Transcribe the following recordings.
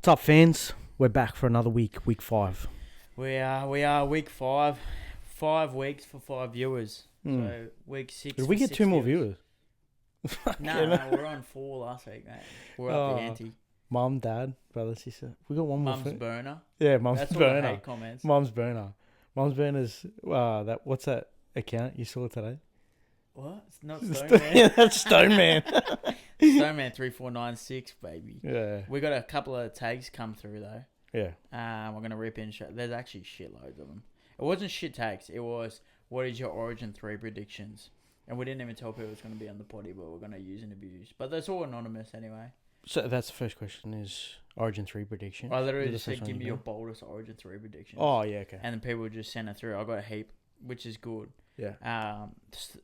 What's up, fans? We're back for another week 5. We are week 5. 5 weeks for 5 viewers. So week 6. Did we get 2 more viewers? No, we're on 4 last week, mate. We're up the ante. Mum, dad, brother, sister. We got one more. Mum's burner. Yeah, mum's That's burner. all the hate comments. Mum's burner. Mum's burner's. What's that account you saw today? What? It's not Stoneman. Yeah, that's Stoneman. Stoneman 3496, baby. Yeah. We got a couple of tags come through though. Yeah. We're gonna rip in. There's actually shitloads of them. It wasn't shit tags. It was, what is your Origin 3 predictions? And we didn't even tell people it was going to be on the potty, but we're going to use and abuse. But that's all anonymous anyway. So that's the first question is Origin 3 prediction. I literally just said, give me your boldest Origin 3 predictions. Oh, yeah, okay. And then people just send it through. I got a heap, which is good. Yeah.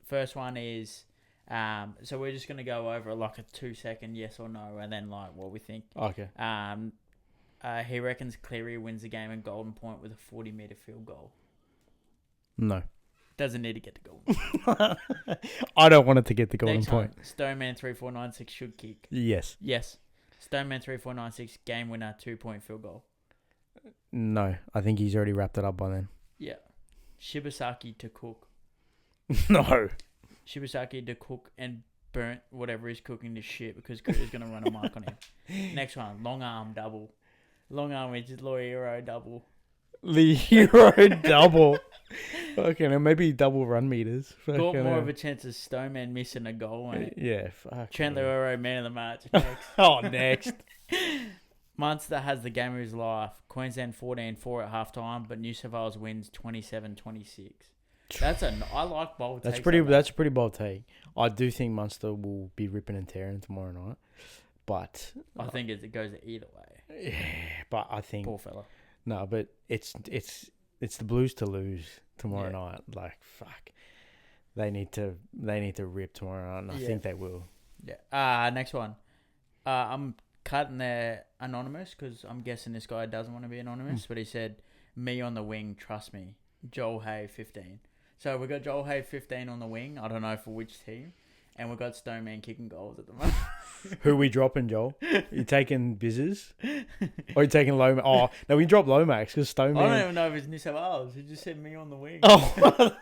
First one is, so we're just going to go over like a 2-second yes or no, and then like what we think. Okay. He reckons Cleary wins the game in Golden Point with a 40-metre field goal. No. Doesn't need to get the goal. I don't want it to get the Golden Next Point. One, Stoneman 3496 should kick. Yes. Yes. Stoneman 3496 game winner 2-point field goal. No. I think he's already wrapped it up by then. Yeah. Shibasaki to cook. No. Shibasaki to cook and burnt whatever he's cooking to shit because Cooter's going to run a mark on him. Next one, long arm double. Long arm, which is Loiero double. The Hero double. Okay, now maybe double run meters. Got more of a chance of Stoneman missing a goal, mate. Yeah, fuck. Chandler Oro, man of the match. Next. Next. Munster has the game of his life. Queensland 14-4 at halftime, but New South Wales wins 27-26. I like bold takes. That's a pretty bold take. I do think Munster will be ripping and tearing tomorrow night, but I think it goes either way. Yeah, but I think poor fella. No, but it's the Blues to lose tomorrow night. Like fuck, they need to rip tomorrow night, and I think they will. Yeah. Next one. I'm cutting their anonymous because I'm guessing this guy doesn't want to be anonymous, but he said, "Me on the wing, trust me." Joel Hay 15. So we got Joel Hay 15 on the wing. I don't know for which team, and we got Stoneman kicking goals at the moment. Who we dropping, Joel? You taking Bizzers? Or you taking Lomax? Oh, no, we dropped Lomax because Stoneman... I don't even know if it's New South Wales. He just said me on the wing. Oh.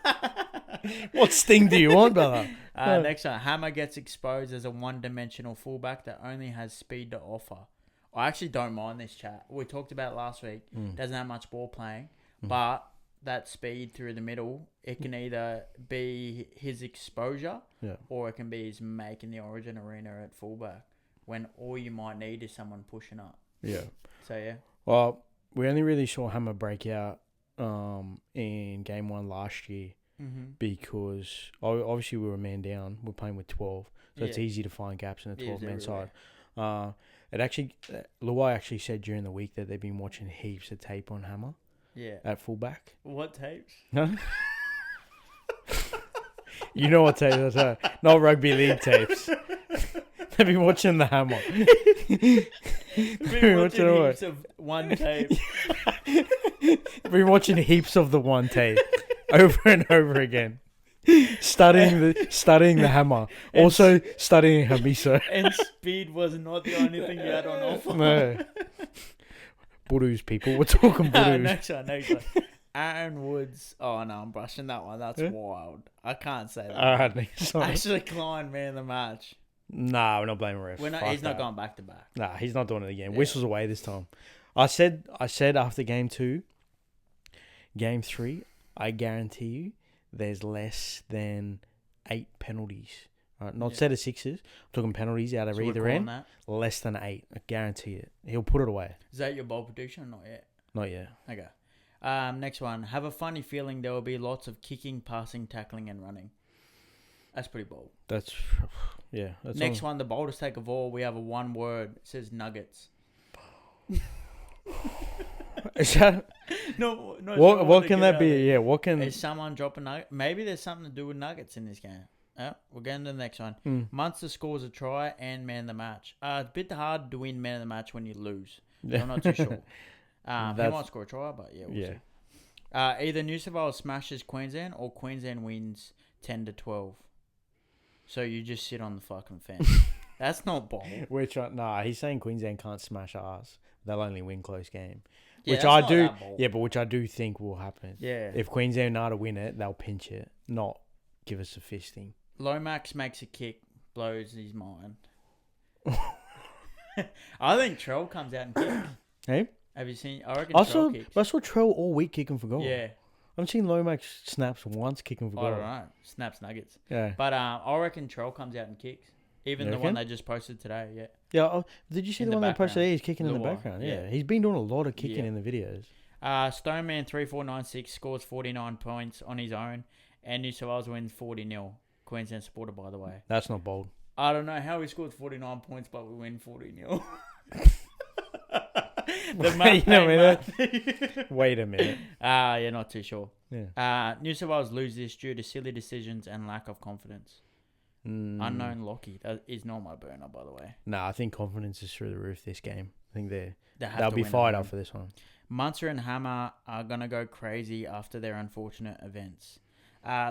What sting do you want, brother? Next one. Hammer gets exposed as a one-dimensional fullback that only has speed to offer. I actually don't mind this chat. We talked about it last week. Doesn't have much ball playing, but that speed through the middle, it can either be his exposure or it can be his making the Origin arena at fullback when all you might need is someone pushing up. Yeah. So, yeah. Well, we only really saw Hammer break out in game 1 last year because obviously we were a man down. We're playing with 12, so it's easy to find gaps in the 12-man side. Luai actually said during the week that they've been watching heaps of tape on Hammer. Yeah. At fullback. What tapes? No. You know what tapes? Not rugby league tapes. They've been watching the Hammer. Been watching heaps of one tape. Been watching heaps of the one tape over and over again. Studying the Hammer. Also studying Hamiso. And speed was not the only thing you had on offer. No. Buddhas, people. We're talking Buddhas. Next one. Aaron Woods. Oh, no, I'm brushing that one. That's wild. I can't say that. Next one. Ashley Klein, man of the match. Nah, we're not blaming ref. He's not going back to back. Nah, he's not doing it again. Whistles away this time. I said after game 2, game 3, I guarantee you there's less than 8 penalties. Right, not set of 6s. I'm talking penalties out of either end. That? Less than 8. I guarantee it. He'll put it away. Is that your bold prediction or not yet? Not yet. Okay. Next one. Have a funny feeling there will be lots of kicking, passing, tackling, and running. That's pretty bold. That's Next one, the boldest take of all. We have a one word. It says nuggets. Is that... No. What can that be? Yeah, what can... Is someone drop a nugget? Maybe there's something to do with nuggets in this game. We're getting to the next one. Munster scores a try and man of the match. It's a bit hard to win man of the match when you lose. I'm not too sure. He might score a try, but we'll see. Either New South Wales smashes Queensland or Queensland wins 10-12. So you just sit on the fucking fence. That's not bold. Nah, he's saying Queensland can't smash ours. They'll only win close game. Yeah, Which that's I not do, that bold. yeah, but which I do think will happen. Yeah. If Queensland are to win it, they'll pinch it, not give us a fisting. Lomax makes a kick, blows his mind. I think Trell comes out and kicks. Hey? Have you seen? I reckon I Trell kicks. saw Trell all week kicking for goal. Yeah. I haven't seen Lomax snaps once kicking for I goal. don't know. Snaps nuggets. Yeah. But I reckon Trell comes out and kicks. Even You the one reckon? they just posted today, yeah. Yeah. Oh, did you see In the the one they posted? background. There? He's kicking in the Little background. one, Yeah. yeah. He's been doing a lot of kicking Yeah. in the videos. Stoneman 3496 scores 49 points on his own, and New South Wales wins 40-0. Queensland supporter, by the way. That's not bold. I don't know how we scored 49 points, but we win 40-0. Wait a minute. Wait a minute. Yeah, not too sure. Yeah. New South Wales lose this due to silly decisions and lack of confidence. Unknown Lockie. That is not my burner, by the way. Nah, I think confidence is through the roof this game. I think Have they'll to be win fired at up home. for this one. Munster and Hammer are going to go crazy after their unfortunate events.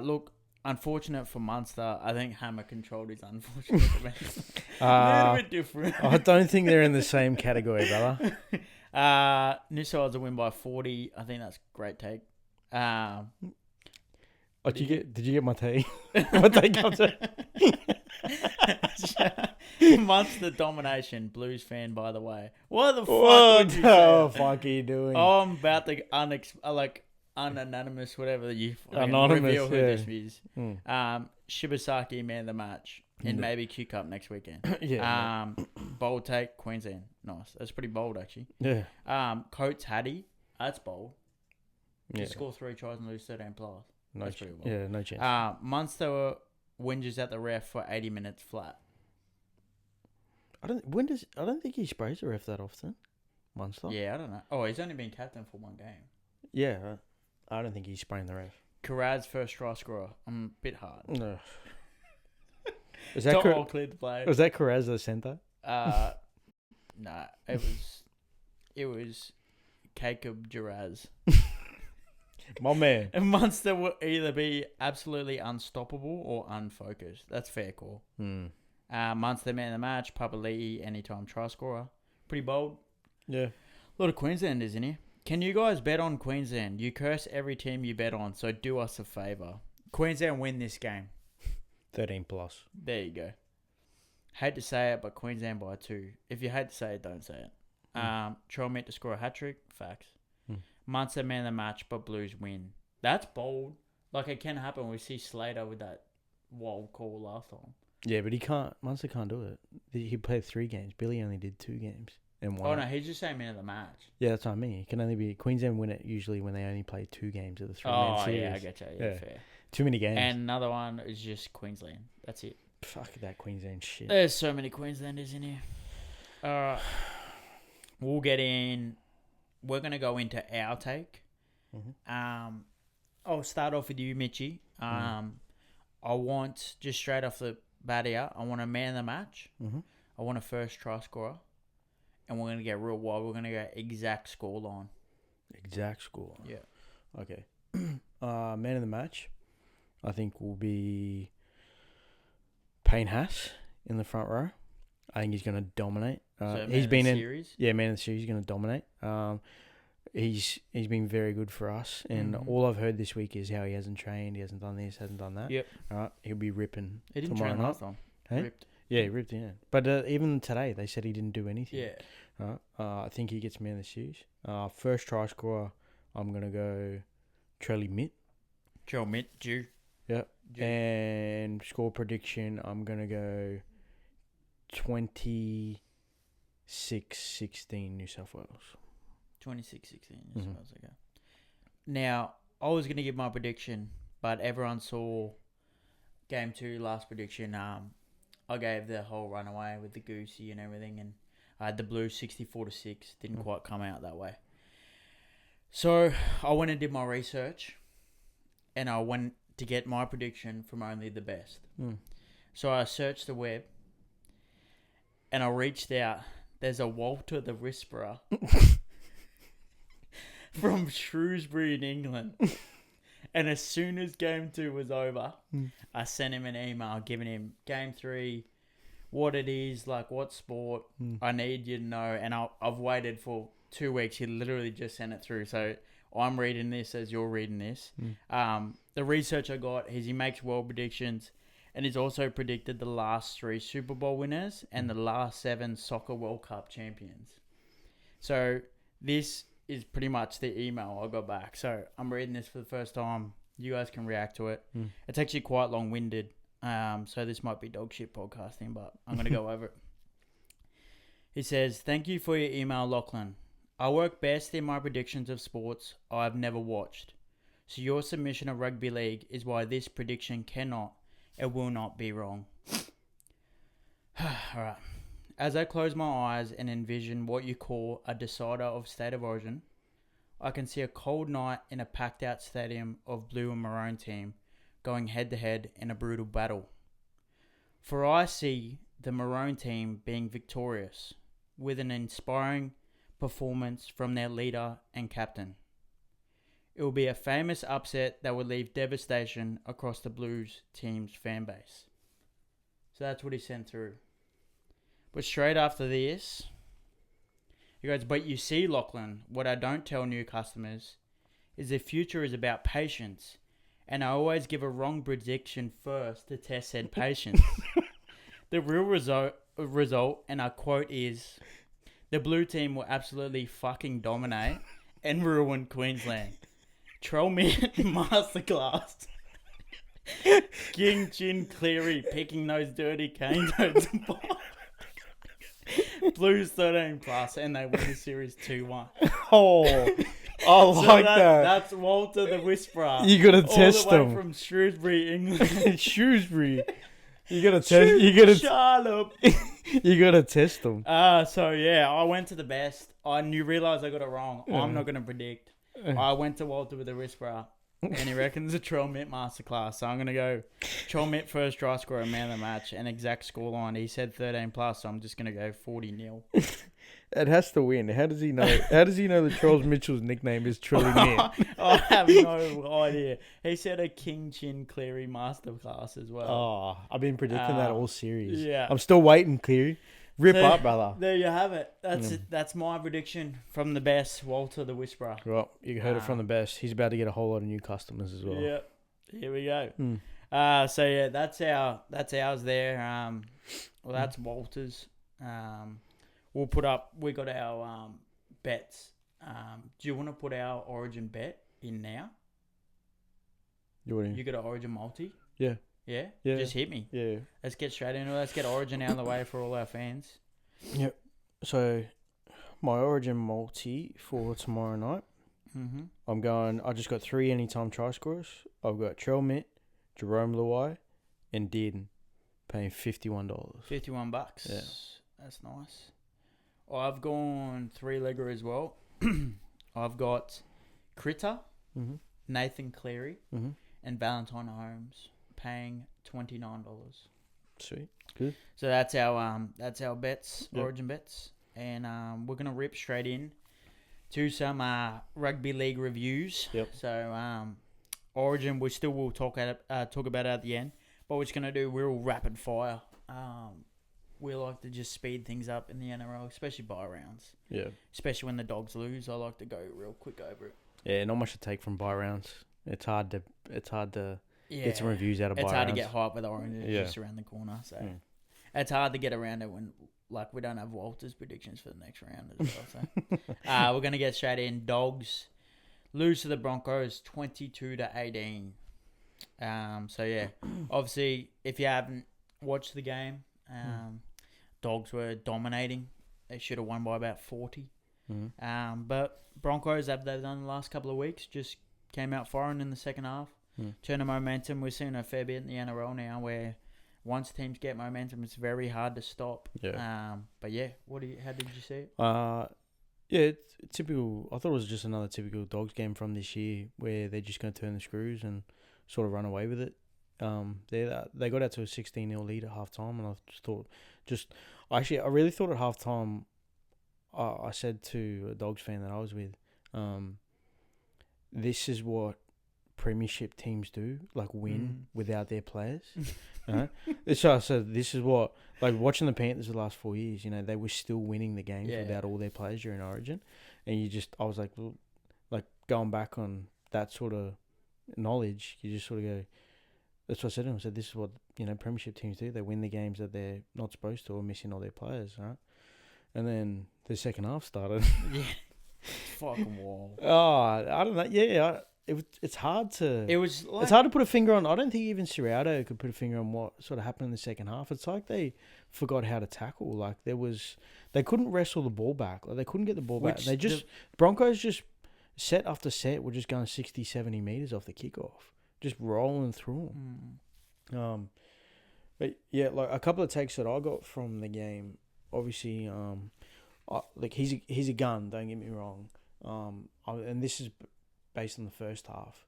Look, unfortunate for Munster. I think Hammer controlled his unfortunate events. A little bit different. I don't think they're in the same category, brother. New South Wales will win by 40. I think that's a great take. Oh, did you get my take? What take comes out? Munster domination. Blues fan, by the way. What the fuck What would you the say? fuck are you doing? I'm about to unanimous, whatever you Anonymous, reveal who yeah. this is. Mm. Shibasaki man of the match, and maybe Q Cup next weekend. Yeah. Bold take, Queensland. Nice. That's pretty bold, actually. Yeah. Coates Hattie. That's bold. Yeah. Just score 3 tries and lose 13 plus. No That's chance. pretty well. Yeah, no chance. Munster whinges at the ref for 80 minutes flat. I don't think he sprays the ref that often. Munster. Yeah, I don't know. Oh, he's only been captain for 1 game. Yeah. I don't think he's spraying the ref. Carrad's first try scorer. I'm a bit hard. No. Was Top that all cleared to play. was that Carraz the centre? Nah, it was Jacob Giraz. My man. And Munster will either be absolutely unstoppable or unfocused. That's fair call. Munster man of the match, Papali'i, anytime try scorer. Pretty bold. Yeah. A lot of Queenslanders in here. Can you guys bet on Queensland? You curse every team you bet on, so do us a favour. Queensland win this game. 13 plus. There you go. Hate to say it, but Queensland by 2. If you hate to say it, don't say it. Troll meant to score a hat-trick. Facts. Munster man of the match, but Blues win. That's bold. Like, it can happen. We see Slater with that wild call last time. Yeah, but Munster can't do it. He played 3 games. Billy only did 2 games and won. Oh, no, he's just saying man of the match. Yeah, that's what I mean. It can only be Queensland win it usually when they only play 2 games of the 3-man series. Yeah, I get you. Yeah, fair. Too many games. And another one is just Queensland. That's it. Fuck that Queensland shit. There's so many Queenslanders in here. Alright. We'll get in. We're going to go into our take. I'll start off with you, Mitchie. I want, just straight off the bat here, I want a man of the match. I want a first try scorer. And we're going to get real wild. We're going to go exact score line. Exact score. Yeah. Okay. Man of the match, I think, will be Payne Haas in the front row. I think he's going to dominate. He's been in series. Yeah, man of the series. He's going to dominate. He's been very good for us, and all I've heard this week is how he hasn't trained, he hasn't done this, hasn't done that. Yep. All right, he'll be ripping. He didn't tomorrow train night. last time. Hey? Ripped. Yeah, he ripped. Yeah, but even today they said he didn't do anything. Yeah. All right. I think he gets man of the series. First try scorer, I'm gonna go Trelly Mitt. Joe Mitt, Jew. Yep. And score prediction, I'm gonna go 26-16 New South Wales. 26-16. New South Wales, okay. Now, I was going to give my prediction, but everyone saw Game 2 last prediction. I gave the whole runaway with the Goosey and everything, and I had the Blues 64-6. Didn't quite come out that way. So, I went and did my research, and I went to get my prediction from only the best. So, I searched the web, and I reached out. There's a Walter the Whisperer from Shrewsbury in England. And as soon as Game 2 was over, I sent him an email giving him Game 3, what it is, like what sport. I need you to know, and I've waited for 2 weeks. He literally just sent it through, so I'm reading this as you're reading this. The research I got is he makes world predictions, and he's also predicted the last 3 Super Bowl winners and the last 7 Soccer World Cup champions. So this is pretty much the email I got back. So I'm reading this for the first time. You guys can react to it. It's actually quite long-winded. So this might be dog shit podcasting, but I'm going to go over it. He says, "Thank you for your email, Lachlan. I work best in my predictions of sports I've never watched. So your submission of rugby league is why this prediction cannot and will not be wrong." Alright. "As I close my eyes and envision what you call a decider of state of origin, I can see a cold night in a packed out stadium of blue and maroon team going head to head in a brutal battle. For I see the maroon team being victorious with an inspiring performance from their leader and captain. It will be a famous upset that will leave devastation across the Blues team's fan base." So that's what he sent through. But straight after this, he goes, "But you see, Lachlan, what I don't tell new customers is the future is about patience, and I always give a wrong prediction first to test said patience. The real result, and I quote, is the blue team will absolutely fucking dominate and ruin Queensland. Troll me masterclass. King Chin Cleary picking those dirty cane toads apart. Blues 13 plus, and they win the series 2-1. Oh, I like that. That's Walter the Whisperer. You gotta test all the way them from Shrewsbury, England. Shrewsbury. You gotta test. You gotta. Shut up. You gotta test them. So yeah, I went to the best. You realise I got it wrong. I'm not gonna predict. I went to Walter with the Whisperer, and he reckons a Troll Mitt masterclass. So I'm gonna go Troll Mitt first try scorer, man of the match, and exact scoreline. He said 13 plus, so I'm just gonna go 40-0. It has to win. How does he know? How does he know that Charles Mitchell's nickname is Trilly Mitt? I have no idea. He said a King Chin Cleary masterclass as well. Oh, I've been predicting that all series. Yeah. I'm still waiting, Cleary. Rip up, brother. There you have it. That's my prediction from the best, Walter the Whisperer. Well, you heard it from the best. He's about to get a whole lot of new customers as well. Yep. Here we go. So yeah, that's ours there. Well, that's Walter's. We got our bets. Do you want to put our Origin bet in now? You got an Origin multi? Yeah. Yeah? Yeah. Just hit me. Yeah. Let's get straight into it. Let's get Origin out of the way for all our fans. Yep. So, my Origin multi for tomorrow night. I just got 3 anytime try scorers. I've got Trell Mitt, Jerome Luai, and Dearden, paying $51. $51. Yeah. That's nice. I've gone 3-legger as well. I've got Critter, Nathan Cleary, and Valentine Holmes, paying $29. Sweet, good. So that's our bets, Origin bets, and we're gonna rip straight in to some rugby league reviews. Yep. So Origin, we still will talk about it at the end, but we're just gonna do real rapid fire. We like to just speed things up in the NRL, especially bye rounds. Yeah. Especially when the Dogs lose, I like to go real quick over it. Yeah, not much to take from bye rounds. It's hard to get some reviews out of bye rounds. It's hard to get hype with Orange just around the corner. So it's hard to get around it when we don't have Walter's predictions for the next round as well. So we're gonna get straight in. Dogs lose to the Broncos 22-18. So yeah, obviously if you haven't watched the game, Dogs were dominating. They should have won by about 40. But Broncos, they've done the last couple of weeks, just came out firing in the second half. Turn of momentum. We're seeing a fair bit in the NRL now where once teams get momentum, it's very hard to stop. Yeah. But yeah, how did you see it? Yeah, it's typical. I thought it was just another typical Dogs game from this year where they're just going to turn the screws and sort of run away with it. They got out to a 16-0 lead at halftime, and I just thought, I really thought at halftime, I said to a Dogs fan that I was with, this is what premiership teams do, like win without their players. So this is what, like, watching the Panthers the last 4 years, you know, they were still winning the games without all their players during Origin. And I was like, well, like, going back on that sort of knowledge, you just sort of go, that's what I said to him. I said, this is what, you know, premiership teams do. They win the games that they're not supposed to or missing all their players, right? And then the second half started. Yeah. Fucking wild. Oh, I don't know. Yeah, it's hard to... It's hard to put a finger on. I don't think even Serrato could put a finger on what sort of happened in the second half. It's like they forgot how to tackle. Like, they couldn't wrestle the ball back. Like, they couldn't get the ball back. They Broncos just, set after set, were just going 60, 70 metres off the kickoff. Just rolling through them. But yeah, like, a couple of takes that I got from the game, obviously, like, he's a gun, don't get me wrong. And this is based on the first half.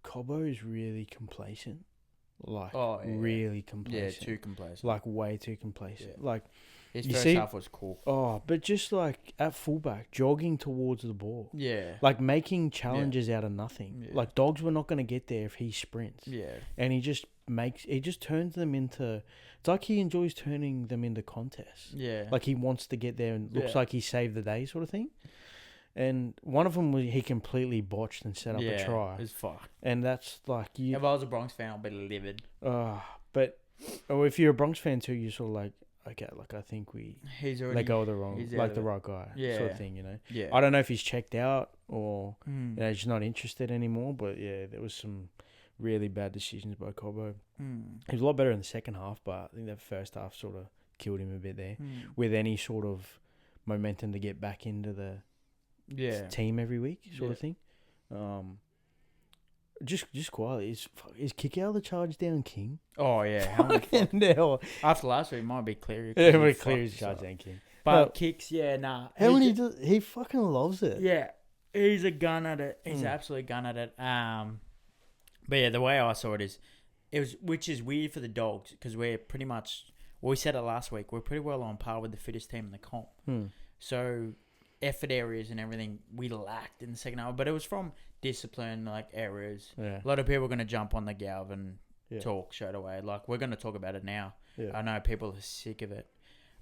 Cobbo is really complacent. Like, really complacent. Yeah, too complacent. Like, way too complacent. Yeah. Like, his first half was cool. Oh, but just, like, at fullback, jogging towards the ball. Yeah. Like, making challenges out of nothing. Yeah. Like, dogs were not going to get there if he sprints. Yeah. And he just turns them into... It's like he enjoys turning them into contests. Yeah. Like, he wants to get there and looks like he saved the day sort of thing. And one of them, he completely botched and set up a try. It was fucked. And that's like... If I was a Bronx fan, I'd be livid. But if you're a Bronx fan too, you're sort of like, okay, like, I think he's already... let go of the right guy sort of thing, you know? Yeah. I don't know if he's checked out or you know, he's not interested anymore, but yeah, there was some really bad decisions by Cobbo. He was a lot better in the second half, but I think that first half sort of killed him a bit there with any sort of momentum to get back into the team every week sort of thing. Just quietly, is kick out the charge down king? Oh yeah, how many hell. After last week, might be clear. Yeah, it would clear his charge down king. But kicks, nah. How many? He fucking loves it. Yeah, he's a gun at it. He's absolutely gun at it. But yeah, the way I saw it was, which is weird for the Dogs because we're pretty much. Well, we said it last week. We're pretty well on par with the fittest team in the comp. So effort areas and everything we lacked in the second half, but it was from discipline, like errors. Yeah. A lot of people are going to jump on the Galvin talk straight away. Like, we're going to talk about it now. Yeah. I know people are sick of it.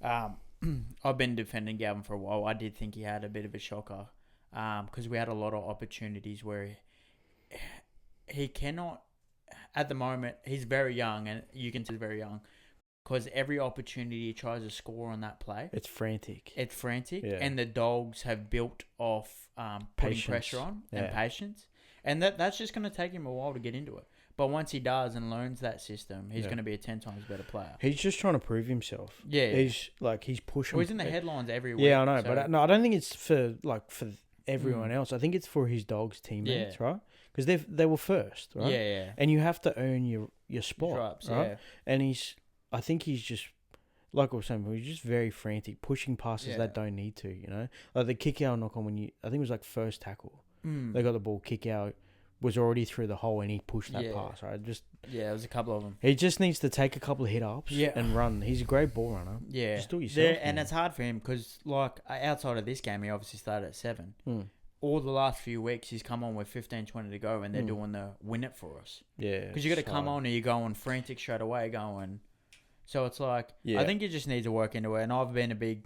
I've been defending Galvin for a while. I did think he had a bit of a shocker because we had a lot of opportunities where he cannot, at the moment, he's very young, and you can see he's very young. Because every opportunity he tries to score on that play, it's frantic. And the Dogs have built off putting pressure on and patience, and that's just going to take him a while to get into it. But once he does and learns that system, he's going to be a 10 times better player. He's just trying to prove himself. Yeah, he's pushing. Well, he's in the headlines every week. Yeah, I know, so. But I don't think it's for everyone else. I think it's for his Dogs teammates, right? Because they were first, right? Yeah. And you have to earn your spot, right? Yeah. And I think he's just, like I was saying, he's just very frantic, pushing passes that don't need to, you know? Like the kick out knock on I think it was like first tackle. They got the ball, kick out, was already through the hole and he pushed that pass, right? There was a couple of them. He just needs to take a couple of hit-ups and run. He's a great ball runner. Yeah. Just do it yourself. And it's hard for him because, like, outside of this game, he obviously started at 7. All the last few weeks, he's come on with 15, 20 to go and they're doing the win it for us. Yeah. Because you got to come on and you're going frantic straight away, going... So it's like, I think he just needs to work into it. And I've been a big,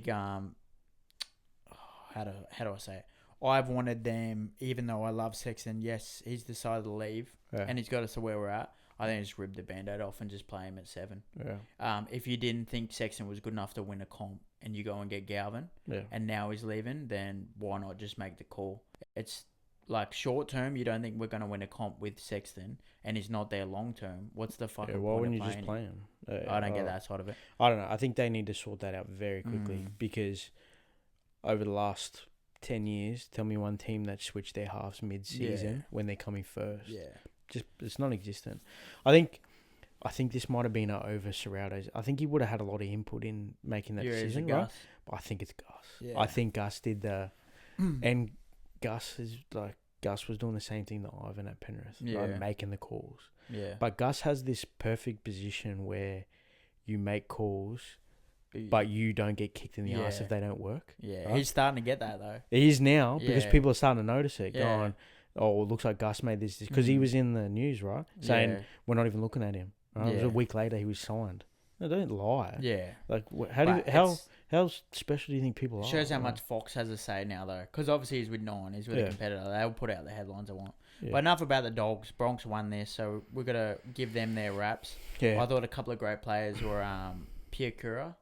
how do I say it? I've wanted them, even though I love Sexton, yes, he's decided to leave and he's got us to where we're at. I think just rip the Band-Aid off and just play him at 7. Yeah. If you didn't think Sexton was good enough to win a comp and you go and get Galvin and now he's leaving, then why not just make the call? It's like short term, you don't think we're going to win a comp with Sexton and he's not there long term. What's the fucking point? Why wouldn't you just play him? I don't get that side of it. I don't know. I think they need to sort that out very quickly because over the last 10 years, tell me one team that switched their halves mid-season when they're coming first. Yeah. Just, it's non-existent. I think this might have been over Serrato's. I think he would have had a lot of input in making that decision, right? But I think it's Gus. Yeah. I think Gus did the... And Gus was doing the same thing that Ivan at Penrith, right? Making the calls. Yeah. But Gus has this perfect position where you make calls, but you don't get kicked in the ass if they don't work. Yeah, right? He's starting to get that though. He is now because people are starting to notice it. Going, oh, it looks like Gus made this because he was in the news, right? Saying we're not even looking at him. Right? It was a week later he was signed. No, don't lie. Yeah. Like, how special do you think people are? Shows how much Fox has to say now, though. Because obviously he's with Nine. He's with a competitor. They'll put out the headlines they want. Yeah. But enough about the Dogs. Bronx won this, so we've got to give them their raps. Yeah. I thought a couple of great players were Pierre Cura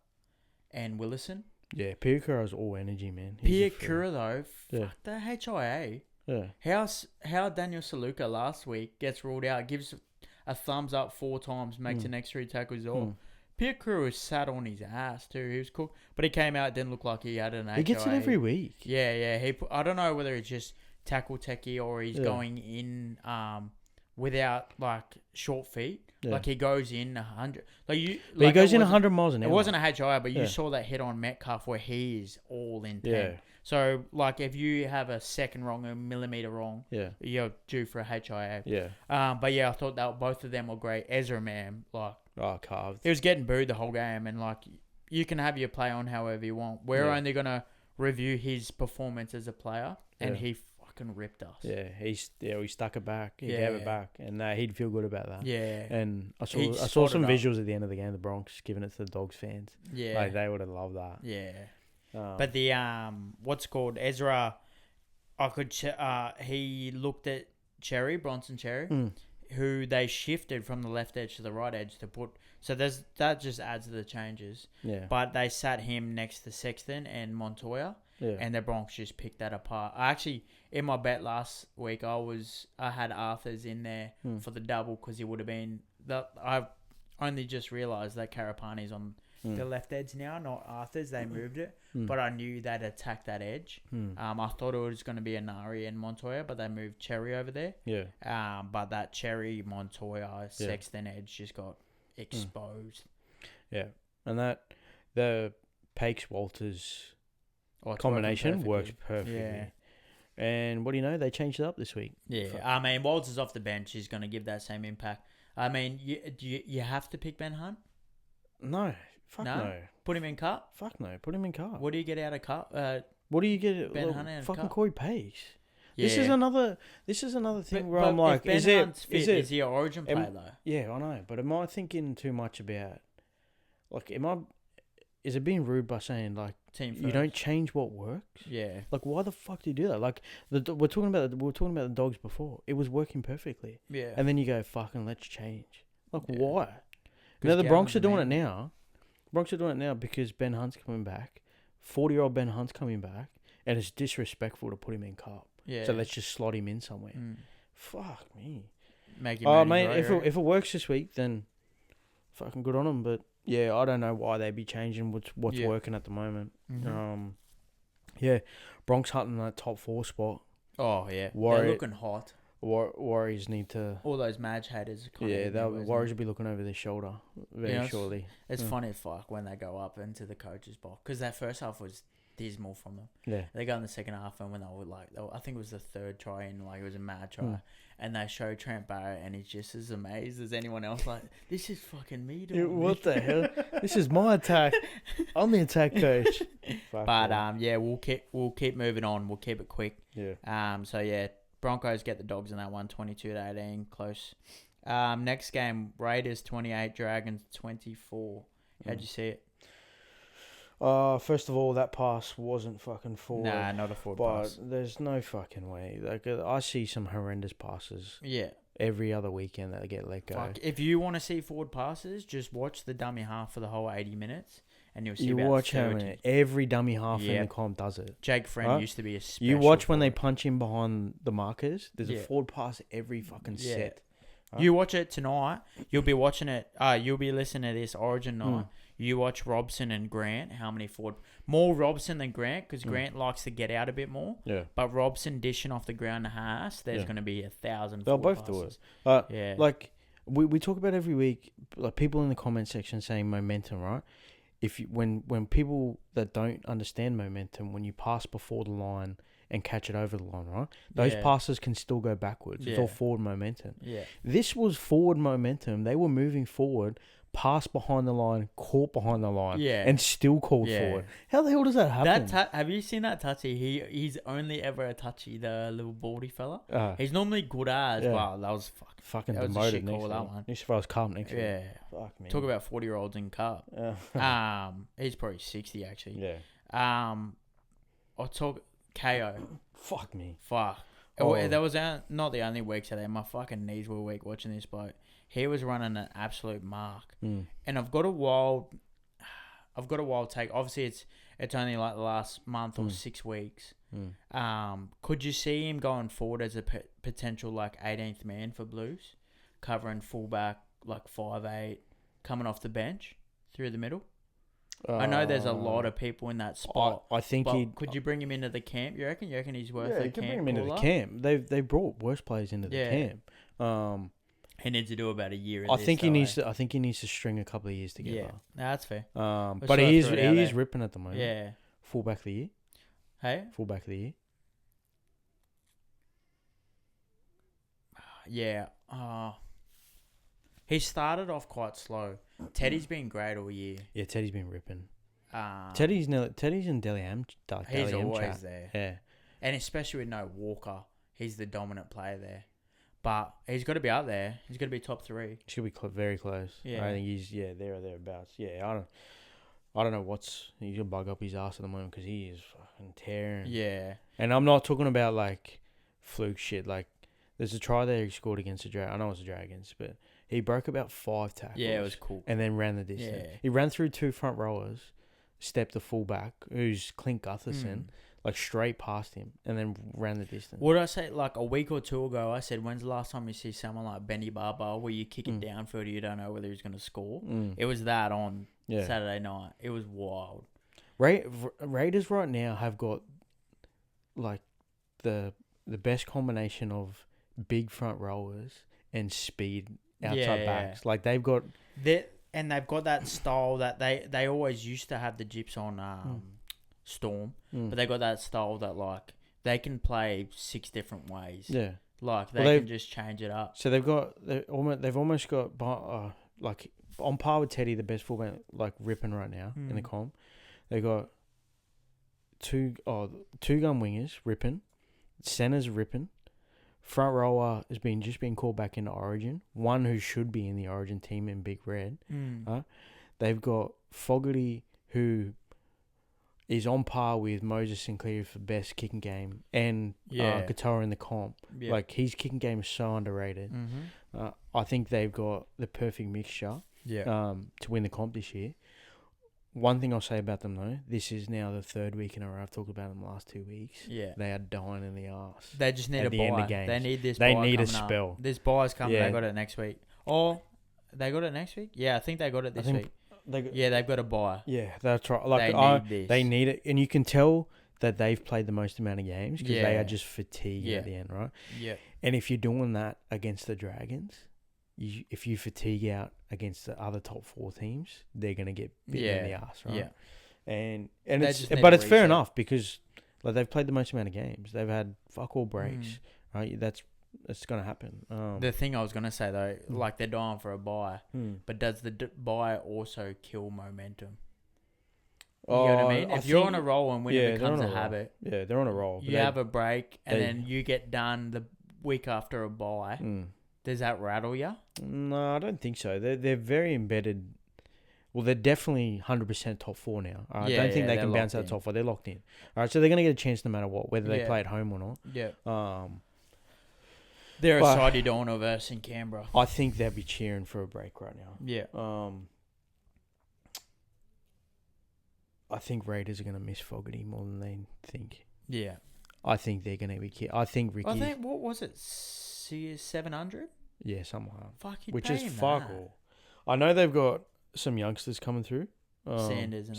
and Willison. Yeah, Pierre Cura's all energy, man. Pierre Cura, though, fuck the HIA. Yeah. How Daniel Saluka last week gets ruled out, gives a thumbs up 4 times, makes the next 3 tackles off. Pierre Crew was sat on his ass too. He was cool, but he came out. It didn't look like he had an HIA. He gets it every week. Yeah. I don't know whether it's just tackle techie or he's going in without like short feet. Yeah. Like he goes in 100. But he goes in 100 miles an hour. It wasn't a HIA, but you saw that hit on Metcalf where he is all in 10. Yeah. So like if you have a second wrong, a millimeter wrong, you're due for a HIA. Yeah. But yeah, I thought that both of them were great. Ezra, man, like. Oh, carved. He was getting booed the whole game, and like you can have your play on however you want. We're only gonna review his performance as a player, and he fucking ripped us. Yeah, he stuck it back. He gave it back, and he'd feel good about that. Yeah, and I saw some visuals at the end of the game. The Bronx giving it to the Dogs fans. Yeah, like they would have loved that. Yeah, but the what's called Ezra, he looked at Bronson Cherry. Who they shifted from the left edge to the right edge to put. So that just adds to the changes. Yeah. But they sat him next to Sexton and Montoya. Yeah. And the Bronx just picked that apart. I actually, in my bet last week, I had Arthur's in there for the double because he would have been. I only just realised that Karapani's on the left edge now, not Arthur's. They moved it. But I knew they'd attack that edge. I thought it was going to be Anari and Montoya, but they moved Cherry over there. Yeah. But that Cherry, Montoya, Sexton edge just got exposed. Yeah. And the Pakes-Walters combination works perfectly. Yeah. And what do you know? They changed it up this week. Yeah. I mean, Walters off the bench is going to give that same impact. I mean, you have to pick Ben Hunt? No. Fuck no. Put him in cup? Fuck no. Put him in cup. What do you get out of cup? What do you get? Ben Hunt out of fucking cup? Corey Pace. Yeah. This is another thing where I'm like, if Ben Hunt's fit, is he an origin player though? Yeah, I know. But am I thinking too much about, like, is it being rude by saying, like, team first? You don't change what works? Yeah. Like, why the fuck do you do that? Like, we were talking about the Dogs before. It was working perfectly. Yeah. And then you go, fucking let's change. Like, why? Now the Bronx are doing it now. Bronx are doing it now because Ben Hunt's coming back. 40-year-old Ben Hunt's coming back. And it's disrespectful to put him in cup. Yeah. So let's just slot him in somewhere. Fuck me. Make him mate, if it works this week, then fucking good on them. But yeah, I don't know why they'd be changing what's working at the moment. Yeah, Bronx hunting that top 4 spot. Oh yeah, they're looking hot. Warriors need to. All those Madge haters. Warriors will be looking over their shoulder very shortly. It's funny as fuck when they go up into the coach's box because that first half was dismal from them. Yeah, they go in the second half and when they were like, I think it was the third try and like it was a mad try, and they show Trent Barrett and he's just as amazed as anyone else. Like, this is fucking me doing. What the hell? This is my attack. I'm the attack coach. But yeah, we'll keep moving on. We'll keep it quick. Yeah. So yeah. Broncos get the Dogs in that one, 22-18, close. Next game, Raiders 28, Dragons 24. How'd you see it? First of all, that pass wasn't fucking forward. Nah, not a forward pass. But there's no fucking way. Like, I see some horrendous passes. Yeah. Every other weekend that get let go. Fuck. If you want to see forward passes, just watch the dummy half for the whole 80 minutes. And you'll see you watch how many every dummy half in the comp does it. Jake Friend used to be a special. You watch when they punch in behind the markers. There's a forward pass every fucking set. Right? You watch it tonight. You'll be watching it. You'll be listening to this Origin night. You watch Robson and Grant. How many forward? More Robson than Grant because Grant likes to get out a bit more. Yeah. But Robson dishing off the ground to Haas. There's going to be 1,000. They'll both passes. do it. Yeah. Like we talk about every week. Like people in the comment section saying momentum, right? When people that don't understand momentum, when you pass before the line and catch it over the line, right? Those passes can still go backwards. It's all forward momentum. Yeah. This was forward momentum. They were moving forward, passed behind the line, caught behind the line, Yeah. and still called Yeah. forward. How the hell does that happen? Have you seen that touchy? He's only ever a touchy, the little baldy fella. Uh, He's normally good as Yeah. well. That was fucking that was a demoted shit next call, to that him. one. Next to us, Carlton next to him. Yeah. Fuck me. Talk about 40-year-olds in cup. He's probably 60 actually. Yeah. I'll talk KO. Fuck me. Fuck. Oh. That was not the only weeks there. My fucking knees were weak watching this bloke. He was running an absolute mark, and I've got a wild take. Obviously, it's only like the last month or 6 weeks. Could you see him going forward as a potential like 18th man for Blues, covering fullback like 5'8", coming off the bench through the middle? I know there's a lot of people in that spot. I think could you bring him into the camp? You reckon? He's worth Yeah, a you can camp bring him into the call-up? camp. They brought worse players into the camp. He needs to do about a year. I think he needs to string a couple of years together. Yeah, no, that's fair. But he is ripping at the moment. Yeah. Fullback of the year. Hey. Fullback of the year. Yeah. He started off quite slow. Teddy's been great all year. Yeah, Teddy's been ripping. Teddy's in Deli M. He's always chat. there. Yeah. And especially with no Walker, he's the dominant player there. But he's got to be up there. He's got to be top 3. He's gonna be very close. Yeah. I think he's there or thereabouts. Yeah, I don't know he's gonna bug up his ass at the moment because he is fucking tearing. Yeah. And I'm not talking about like fluke shit. Like there's a try there he scored against the Dragons. I know it was the Dragons, but he broke about 5 tackles. Yeah, it was cool. And then ran the distance. Yeah. He ran through 2 front rowers, stepped the fullback, who's Clint Gutherson, like straight past him, and then ran the distance. What did I say? Like a week or 2 ago, I said, when's the last time you see someone like Benny Barber where you kick it downfield, you don't know whether he's going to score? It was that on Saturday night. It was wild. Raiders right now have got like the best combination of big front rowers and speed outside backs. Like they've got and they've got that style that they always used to have the Gyps on Storm, but they got that style that like they can play 6 different ways. Yeah, like they can just change it up. So they've almost got like on par with Teddy, the best fullback, like ripping right now in the comp. They got two gun wingers ripping, centers ripping. Front rower has just been called back into Origin. One who should be in the Origin team in Big Red. They've got Fogarty, who is on par with Moses Sinclair for best kicking game, and Katoa in the comp. Yeah. Like his kicking game is so underrated. I think they've got the perfect mixture. To win the comp this year. One thing I'll say about them though, this is now the 3rd week in a row I've talked about them the last 2 weeks. Yeah. They are dying in the arse. They just need at a the end buy. of games. They need this They buy need a coming up. spell. This buy's coming. Yeah. They got it next week. Oh, they got it next week? Yeah, I think they got it this week. They've got a buy. Yeah, that's right. Like they need this. They need it. And you can tell that they've played the most amount of games because they are just fatigued at the end, right? Yeah. And if you're doing that against the Dragons, if you fatigue out against the other top 4 teams, they're going to get bitten in the ass, right? Yeah. And They it's just need but a it's fair reset. enough because like they've played the most amount of games. They've had fuck all breaks, right? That's going to happen. The thing I was going to say though, like they're dying for a buy, but does the buy also kill momentum? You know what I mean? If you're on a roll and when it becomes a habit, they're on a roll. you have a break and then you get done the week after a buy. Does that rattle you? No, I don't think so. They're very embedded. Well, they're definitely 100% top 4 now. I don't think they can bounce out top 4. They're locked in. All right, so they're going to get a chance no matter what, whether they play at home or not. Yeah. They're a side you don't want to verse in Canberra. I think they'll be cheering for a break right now. Yeah. I think Raiders are going to miss Fogarty more than they think. Yeah. I think they're going to be... I think Ricky... what was it? 700? Yeah, somehow. Fuck, which is fuck all. I know they've got some youngsters coming through. Sanders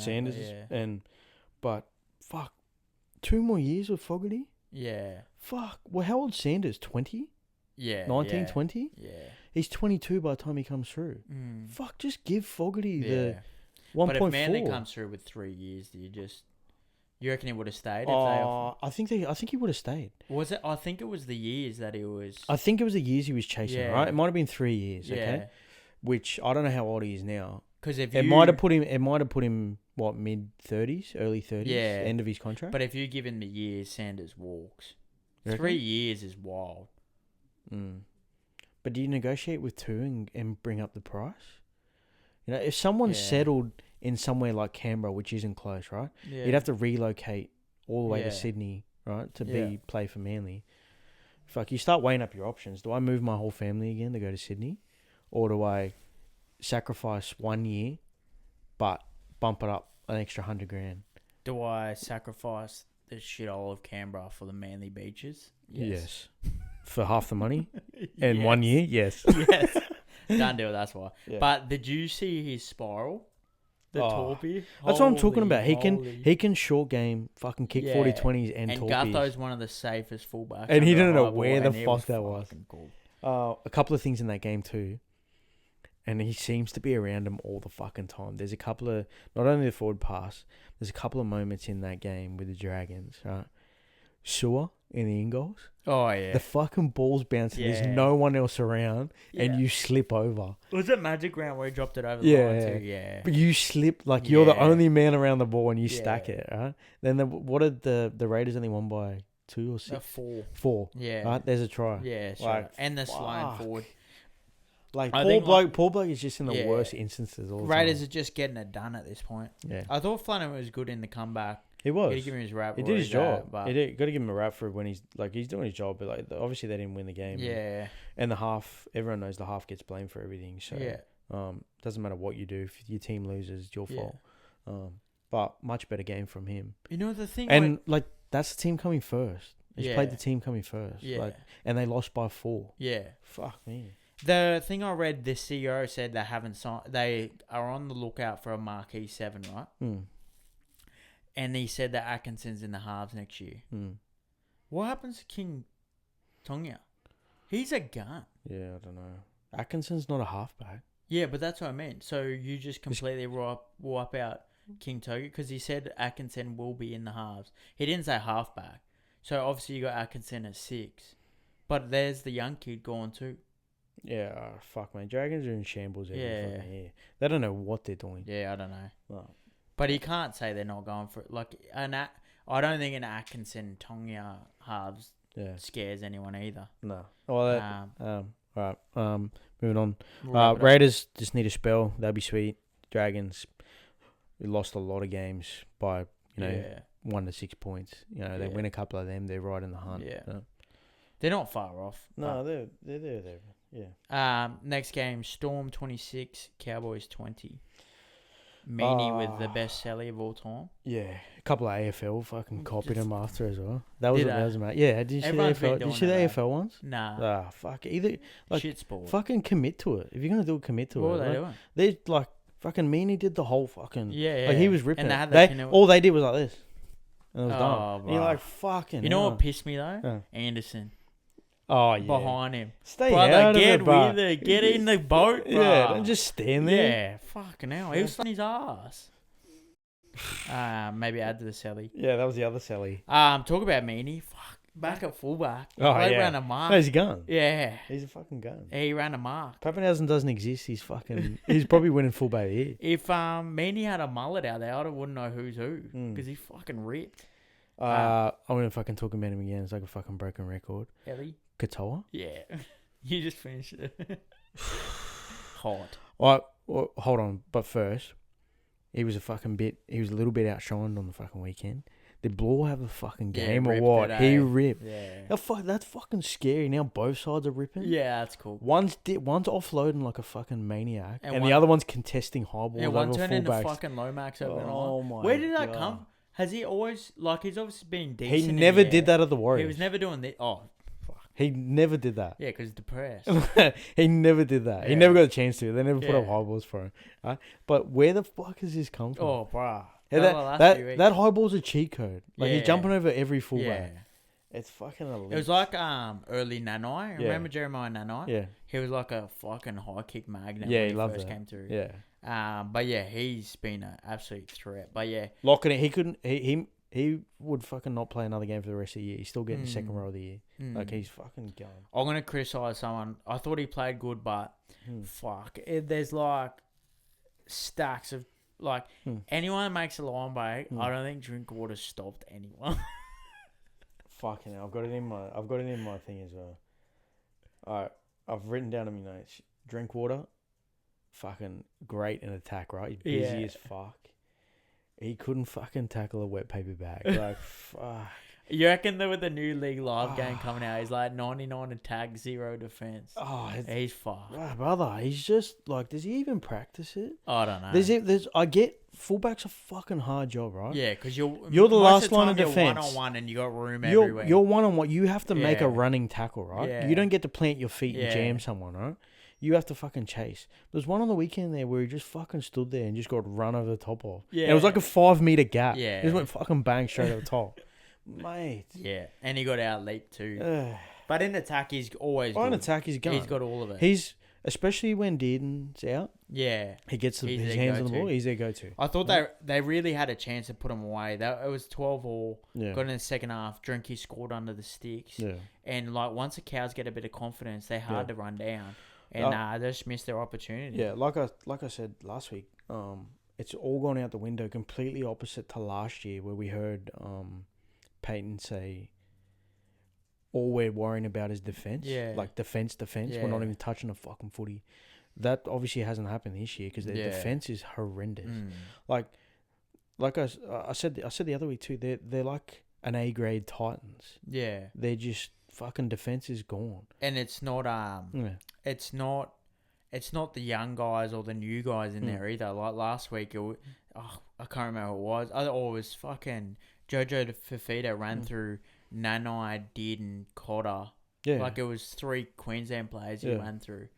but fuck, 2 more years with Fogarty? Yeah. Fuck. Well, how old's Sanders? 20? Yeah. 19, 20? Yeah. He's 22 by the time he comes through. Fuck, just give Fogarty the 1.4. But if Manly comes through with 3 years, you reckon he would have stayed? I think he would have stayed. Was it? I think it was the years that he was. I think it was the years he was chasing, right? It might have been 3 years, okay? which I don't know how old he is now. Because if It might have put him what, mid-30s, early 30s, Yeah. end of his contract. But if you give him the years, Sanders walks. You 3 reckon? years is wild. But do you negotiate with 2 and bring up the price? You know, if someone's Yeah. settled in somewhere like Canberra, which isn't close, right? Yeah. You'd have to relocate all the way Yeah. to Sydney, right, to Yeah. play for Manly. Fuck, you start weighing up your options. Do I move my whole family again to go to Sydney, or do I sacrifice 1 year, but bump it up an extra $100,000? Do I sacrifice the shithole of Canberra for the Manly beaches? Yes. For half the money in Yes. 1 year, yes. Yes. Done deal, that's why. Yeah. But did you see his spiral? The Torpy? That's what I'm talking Holy about. moly. He can short game, fucking kick Yeah. 40-20s and And Torpies. Gutho's one of the safest fullbacks. And he under didn't know high ball, where the and he fuck that was. fucking cool. A couple of things in that game too, and he seems to be around him all the fucking time. There's a couple of, not only the forward pass, there's a couple of moments in that game with the Dragons, right? Sewer in the in-goals. Oh, yeah. The fucking ball's bouncing. Yeah. There's no one else around, and Yeah. you slip over. Was it Magic Round where he dropped it over the Yeah, line yeah. too? Yeah. But you slip, like you're the Yeah. only man around the ball, and you stack Yeah. it, right? Then what did the Raiders only won by 2 or 6? The 4. 4. Yeah. Right, there's a try. Yeah, sure. Like, And the slowing fuck. forward. Like I Paul think, Bloke, Paul Bloke is just in the Yeah. worst instances all the Raiders time. are just getting it done at this point. Yeah, I thought Flanagan was good in the comeback. he was. Gotta give him his rap. He where did his he's at, job. but He did. Got to give him a rap for when he's doing his job. But like, obviously they didn't win the game. yeah, And the half, everyone knows the half gets blamed for everything. So yeah, doesn't matter what you do. If your team loses, it's your Yeah. fault. But much better game from him. you know the thing. And like that's the team coming first. He's Yeah. played the team coming first. yeah, Like, and they lost by 4. yeah. Fuck me. The thing I read, the CEO said they haven't signed. They are on the lookout for a marquee 7, right? And he said that Atkinson's in the halves next year. What happens to King Tonga? He's a gun. Yeah, I don't know. Atkinson's not a halfback. Yeah, but that's what I meant. So you just completely wipe out King Toga because he said Atkinson will be in the halves. He didn't say halfback. So obviously you got Atkinson at 6. But there's the young kid gone too. Yeah, fuck, man. Dragons are in shambles every Yeah. fucking year. They don't know what they're doing. Yeah, I don't know. Well, But he can't say they're not going for it. Like, I don't think an Atkinson Tonga halves yeah, scares anyone either. no. Well, all right. Moving on. We'll wrap it up. Raiders just need a spell. That'd be sweet. Dragons, we lost a lot of games by 1 to 6 points. You know, they Yeah. win a couple of them. They're right in the hunt. Yeah. So. They're not far off. No, they're there. Yeah. Next game, Storm 26, Cowboys 20. Meanie with the best celly of all time. Yeah, a couple of AFL fucking copied Just- them after as well. That was Did that they? was mate. Yeah, did you see the Everyone's been AFL? Did you doing see the it, AFL ones? Nah. Fuck. Either like Shit sport. fucking commit to it. If you're gonna do it, commit to What it. were they Like, doing? they like fucking Meanie did the whole fucking Yeah, like he was ripping And they it. had the They, canoe- all they did was like this, and it was Oh, done. And you're bro. like fucking. You know hell. what pissed me though? Yeah. Anderson. Oh yeah. Behind him. Stay Brother, out get of it, bro. with it. Get in the boat, bro. Yeah, don't just stand there. Yeah, fucking hell. He was on his ass. Maybe add to the celly. Yeah, that was the other Sally. Talk about Meanie. Fuck. Back at fullback. Oh, They yeah. ran a mark. No, he's a gun. Yeah. He's a fucking gun. He ran a mark. Pappenhausen doesn't exist. He's fucking. He's probably winning fullback here. If Meanie had a mullet out there, I wouldn't know who's who. Mm. Because he fucking ripped. I'm gonna fucking talk about him again. It's like a fucking broken record. Ellie? Katoa. Yeah. You just finished it. Hot. Well, hold on. But first, he was a little bit outshined on the fucking weekend. Did Bloor have a fucking Yeah, game or ripped what? it, He eh? ripped. Yeah. That's fucking scary. Now both sides are ripping. Yeah, that's cool. One's offloading like a fucking maniac, And and one- the other one's contesting high balls Yeah, one over turned into fullbacks. fucking Lomax overnight. Oh my Where did that God. come? Has he always, like, he's obviously been decent. He in never the did air. that at the Warriors. He was never doing this. Oh, He never did that. yeah, because he's depressed. He never did that. He Yeah. never got a chance to. They never put up Yeah. high balls for him. Right? But where the fuck has this come from? Oh, bruh. Yeah, that high ball's a cheat code. Like he's Yeah. jumping over every fullback. Yeah. It's fucking elite. It was like early Nanai. Yeah. Remember Jeremiah Nanai? Yeah. He was like a fucking high kick magnet Yeah, when he he loved first that. came through. Yeah. But yeah, he's been an absolute threat. But yeah, Locking it. He couldn't. He he would fucking not play another game for the rest of the year. He's still getting second row of the year. Like, Mm. he's fucking going. I'm gonna criticize someone. I thought he played good, but Hmm. fuck, there's like stacks of like anyone that makes a line break. I don't think Drinkwater stopped anyone. Fucking hell. I've got it in my thing as well. Alright, I've written down in my notes. Drinkwater, fucking great in attack, right? He's busy Yeah. as fuck. He couldn't fucking tackle a wet paper bag. Like, fuck. You reckon that with the new League Live game coming out, he's like 99 attack, 0 defense. Oh, He's fucked. brother, he's just like, does he even practice it? I don't know. I get fullback's a fucking hard job, right? Yeah, because you're the most last of the line time of you're defense. 1-on-1 and you got room everywhere. You're one-on-one. You have to make a Yeah. running tackle, right? Yeah. You don't get to plant your feet and Yeah. jam someone, right? You have to fucking chase. There's one on the weekend there where he just fucking stood there and just got run over the top of. Yeah. And it was like a 5-meter gap. Yeah. He just went fucking bang straight over the top. Mate. Yeah, and he got out leaped too. Ugh. But in attack, he's always On good. attack, he's going. He's got all of it. He's, especially when Dearden's out, Yeah. he gets He's his their hands on the go-to. ball. He's their go-to. I thought they really had a chance to put him away. It was 12-all. Yeah. Got in the second half. Drinky scored under the sticks. Yeah. And like once the Cows get a bit of confidence, they're hard to run down. And they just missed their opportunity. Yeah, like I said last week, it's all gone out the window. Completely opposite to last year, where we heard Peyton say, all we're worrying about is defense. Yeah. Like defense. Yeah. We're not even touching a fucking footy. That obviously hasn't happened this year because their Yeah. defense is horrendous. Mm. Like I said the other week too. They're like an A grade Titans. Yeah. They're just fucking defense is gone. And it's not Yeah. it's not the young guys or the new guys in there either. Like last week, I can't remember who it was. It was fucking Jojo Fafita ran through Nanai, Did, and Cotter. Yeah. Like it was 3 Queensland players he Yeah. ran through.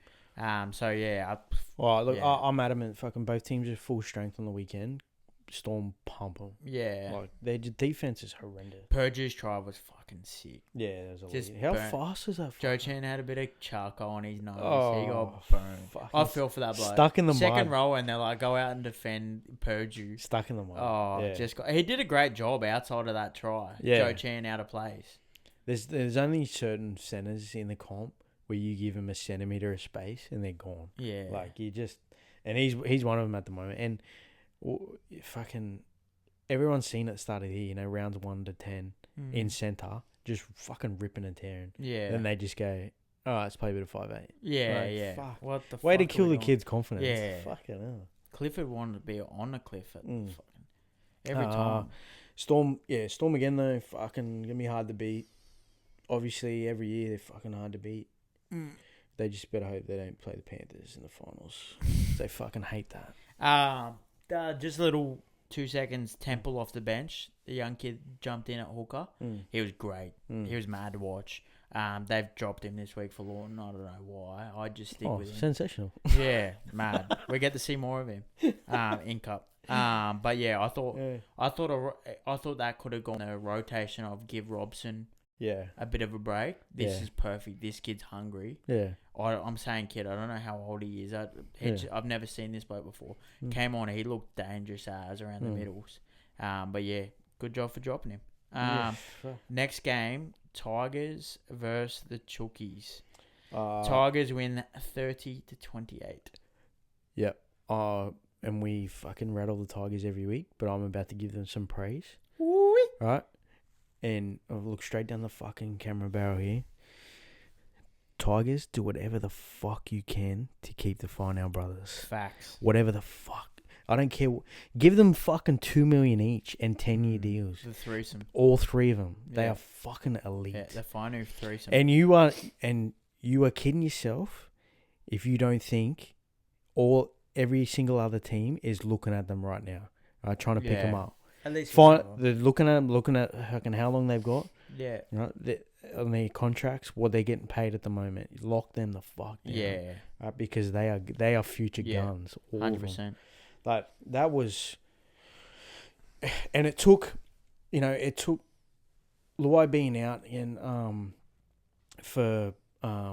So yeah. Well, look, Yeah. I'm adamant. Fucking both teams are full strength on the weekend. Storm pump them. Yeah. Like their defense is horrendous. Purdue's try was fucking sick. Yeah, there's a Just lead. How burnt. fast is that? Joe Chan had a bit of charcoal on his nose. He Oh, got burned. fucking I feel for that bloke. stuck in the Second mud. row, and they're like, go out and defend Purdue. Stuck in the mud. Oh, yeah. he did a great job outside of that try. Yeah. Joe Chan out of place. There's only certain centers in the comp where you give them a centimeter of space and they're gone. Yeah. Like you just, and he's one of them at the moment. And fucking everyone's seen it at the start of the year. You know, rounds 1 to 10 in center, just fucking ripping and tearing. Yeah. Then they just go, all right, let's play a bit of 5-8. Yeah, Like, yeah. fuck. What the Way to fuck are kill we the on? kid's confidence. Yeah. Fucking hell. Clifford wanted to be on the cliff at fucking every Uh, time. Storm again though. Fucking gonna be hard to beat. Obviously, every year they're fucking hard to beat. They just better hope they don't play the Panthers in the finals. They fucking hate that. Just a little 2 seconds. Temple off the bench. The young kid jumped in at hooker. He was great. He was mad to watch. They've dropped him this week for Lawton. I don't know why. I just stick with him. Sensational. Yeah, mad. We get to see more of him. In cup. But yeah, I thought that could have gone a rotation of give Robson Yeah. a bit of a break. This Yeah. is perfect. This kid's hungry. Yeah. I'm saying kid. I don't know how old he is. I've never seen this bloke before. Came on. He looked dangerous as around the middles. But yeah, good job for dropping him. Next game, Tigers versus the Chookies. Tigers win 30-28. Yep. And we fucking rattle the Tigers every week, but I'm about to give them some praise. Woo-wee. Right? And I'll look straight down the fucking camera barrel here. Tigers, do whatever the fuck you can to keep the Finau brothers. Facts. Whatever the fuck. I don't care. Give them fucking $2 million each and 10-year deals. The threesome. All three of them. They Yeah. are fucking elite. Yeah, the final threesome. And you are kidding yourself if you don't think every single other team is looking at them right now, right, trying to pick them up. At least They're looking at them, looking at fucking how long they've got, yeah. right? On their contracts, what they're getting paid at the moment. Lock them the fuck down, Yeah. right? Because they are future guns. All of them. 100%. Like that was, and it took Luai being out and for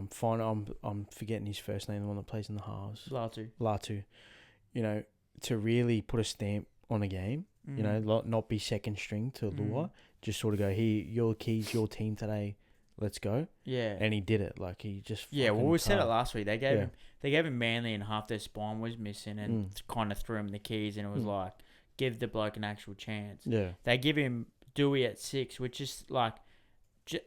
final. I'm forgetting his first name, the one that plays in the halves. Latu. Latu, to really put a stamp on a game You know, not be second string to Luai. Just sort of go, here, your keys, your team today. Let's go. Yeah. And he did it. Like, he just Yeah, well, we said it last week. They gave Yeah. him Manly and half their spine was missing and kind of threw him the keys and it was like, give the bloke an actual chance. Yeah. They give him Dewey at 6, which is like,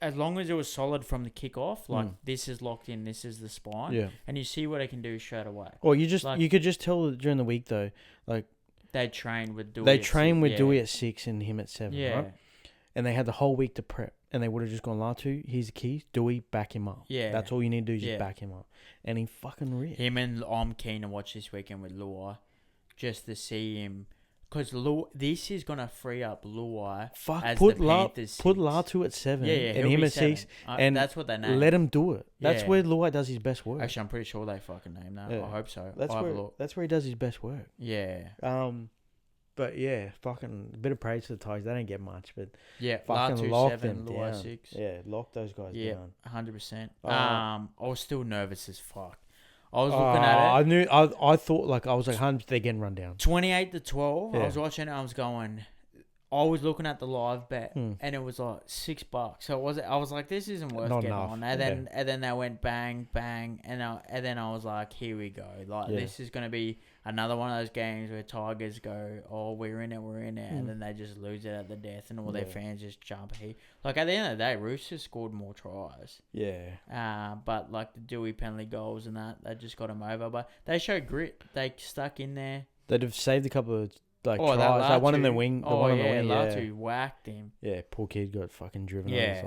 as long as it was solid from the kick-off, like, this is locked in, this is the spine. Yeah. And you see what it can do straight away. Or you could just tell during the week, though, like, they trained with Dewey. They trained with Dewey at 6 and him at 7, Yeah. right? And they had the whole week to prep. And they would have just gone, Latu, here's the keys. Dewey, back him up. Yeah. That's all you need to do is just back him up. And he fucking ripped. Him and I'm keen to watch this weekend with Luai. Just to see him. Because this is going to free up Luai as put the Panthers 6. Put Latu at 7 and him at 6. And that's what they name. Let him do it. That's where Luai does his best work. Actually, I'm pretty sure they fucking name that. Yeah. I hope so. That's where he does his best work. Yeah. But yeah, fucking a bit of praise to the Tigers. They don't get much, but yeah, fucking Latu lock 7, them Luai down. 6. Yeah, lock those guys down. 100%. I was still nervous as fuck. I was looking at it. I thought like I was like, 100, they're getting run down. 28-12. Yeah. I was watching it. I was going. I was looking at the live bet, and it was like $6. So it was. I was like, this isn't worth getting on. And then they went bang, bang, and then I was like, here we go. Like this is gonna be another one of those games where Tigers go, oh, we're in it, and then they just lose it at the death, and all their fans just jump. Like at the end of the day, Roosters scored more tries. Yeah. But like the Dewey penalty goals and that, they just got them over. But they showed grit. They stuck in there. They'd have saved a couple of tries. That one in the wing. Latu whacked him. Yeah, poor kid got fucking driven. Yeah.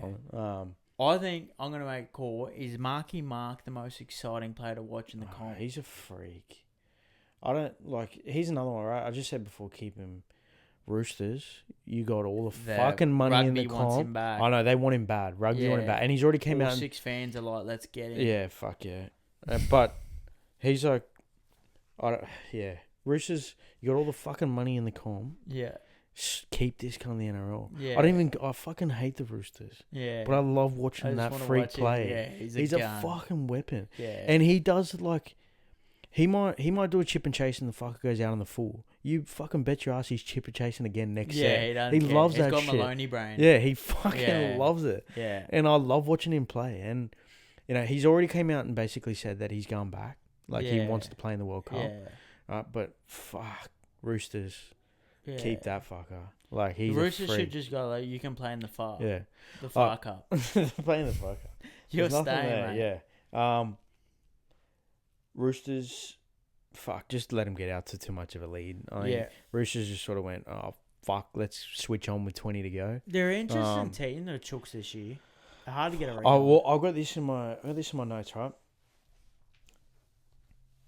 I think I'm gonna make a call. Is Marky Mark the most exciting player to watch in the comp? He's a freak. I don't like. He's another one, right? I just said before, keep him. Roosters, you got all the fucking money in the comp. Wants him back. I know they want him bad. Rugby want him bad, and he's already came out. 6 fans are like, let's get him. Yeah, fuck yeah. But he's like, Roosters, you got all the fucking money in the comp. Yeah. Keep this kind of the NRL. Yeah. I fucking hate the Roosters. Yeah. But I love watching that freak play. Yeah, he's a fucking weapon. Yeah. And he does like, he might do a chip and chase and the fucker goes out on the full. You fucking bet your ass he's chip and chasing again next set. Yeah, he doesn't He care. loves He's that got shit. Maloney brain. Yeah, he fucking loves it. Yeah. And I love watching him play. And, you know, he's already came out and basically said that he's going back. Like, he wants to play in the World Cup. Yeah. But, fuck, Roosters, keep that fucker. Like, he's the Roosters a freak. should just go, like, you can play in the far. Yeah. The far cup. Play in the far cup. You're staying, mate. Yeah. Roosters, fuck, just let him get out to too much of a lead. I mean, Roosters just sort of went, oh, fuck, let's switch on with 20 to go. They're an interesting team, the Chooks this year. They're hard to get around. Oh, well, I've got this in my notes, right?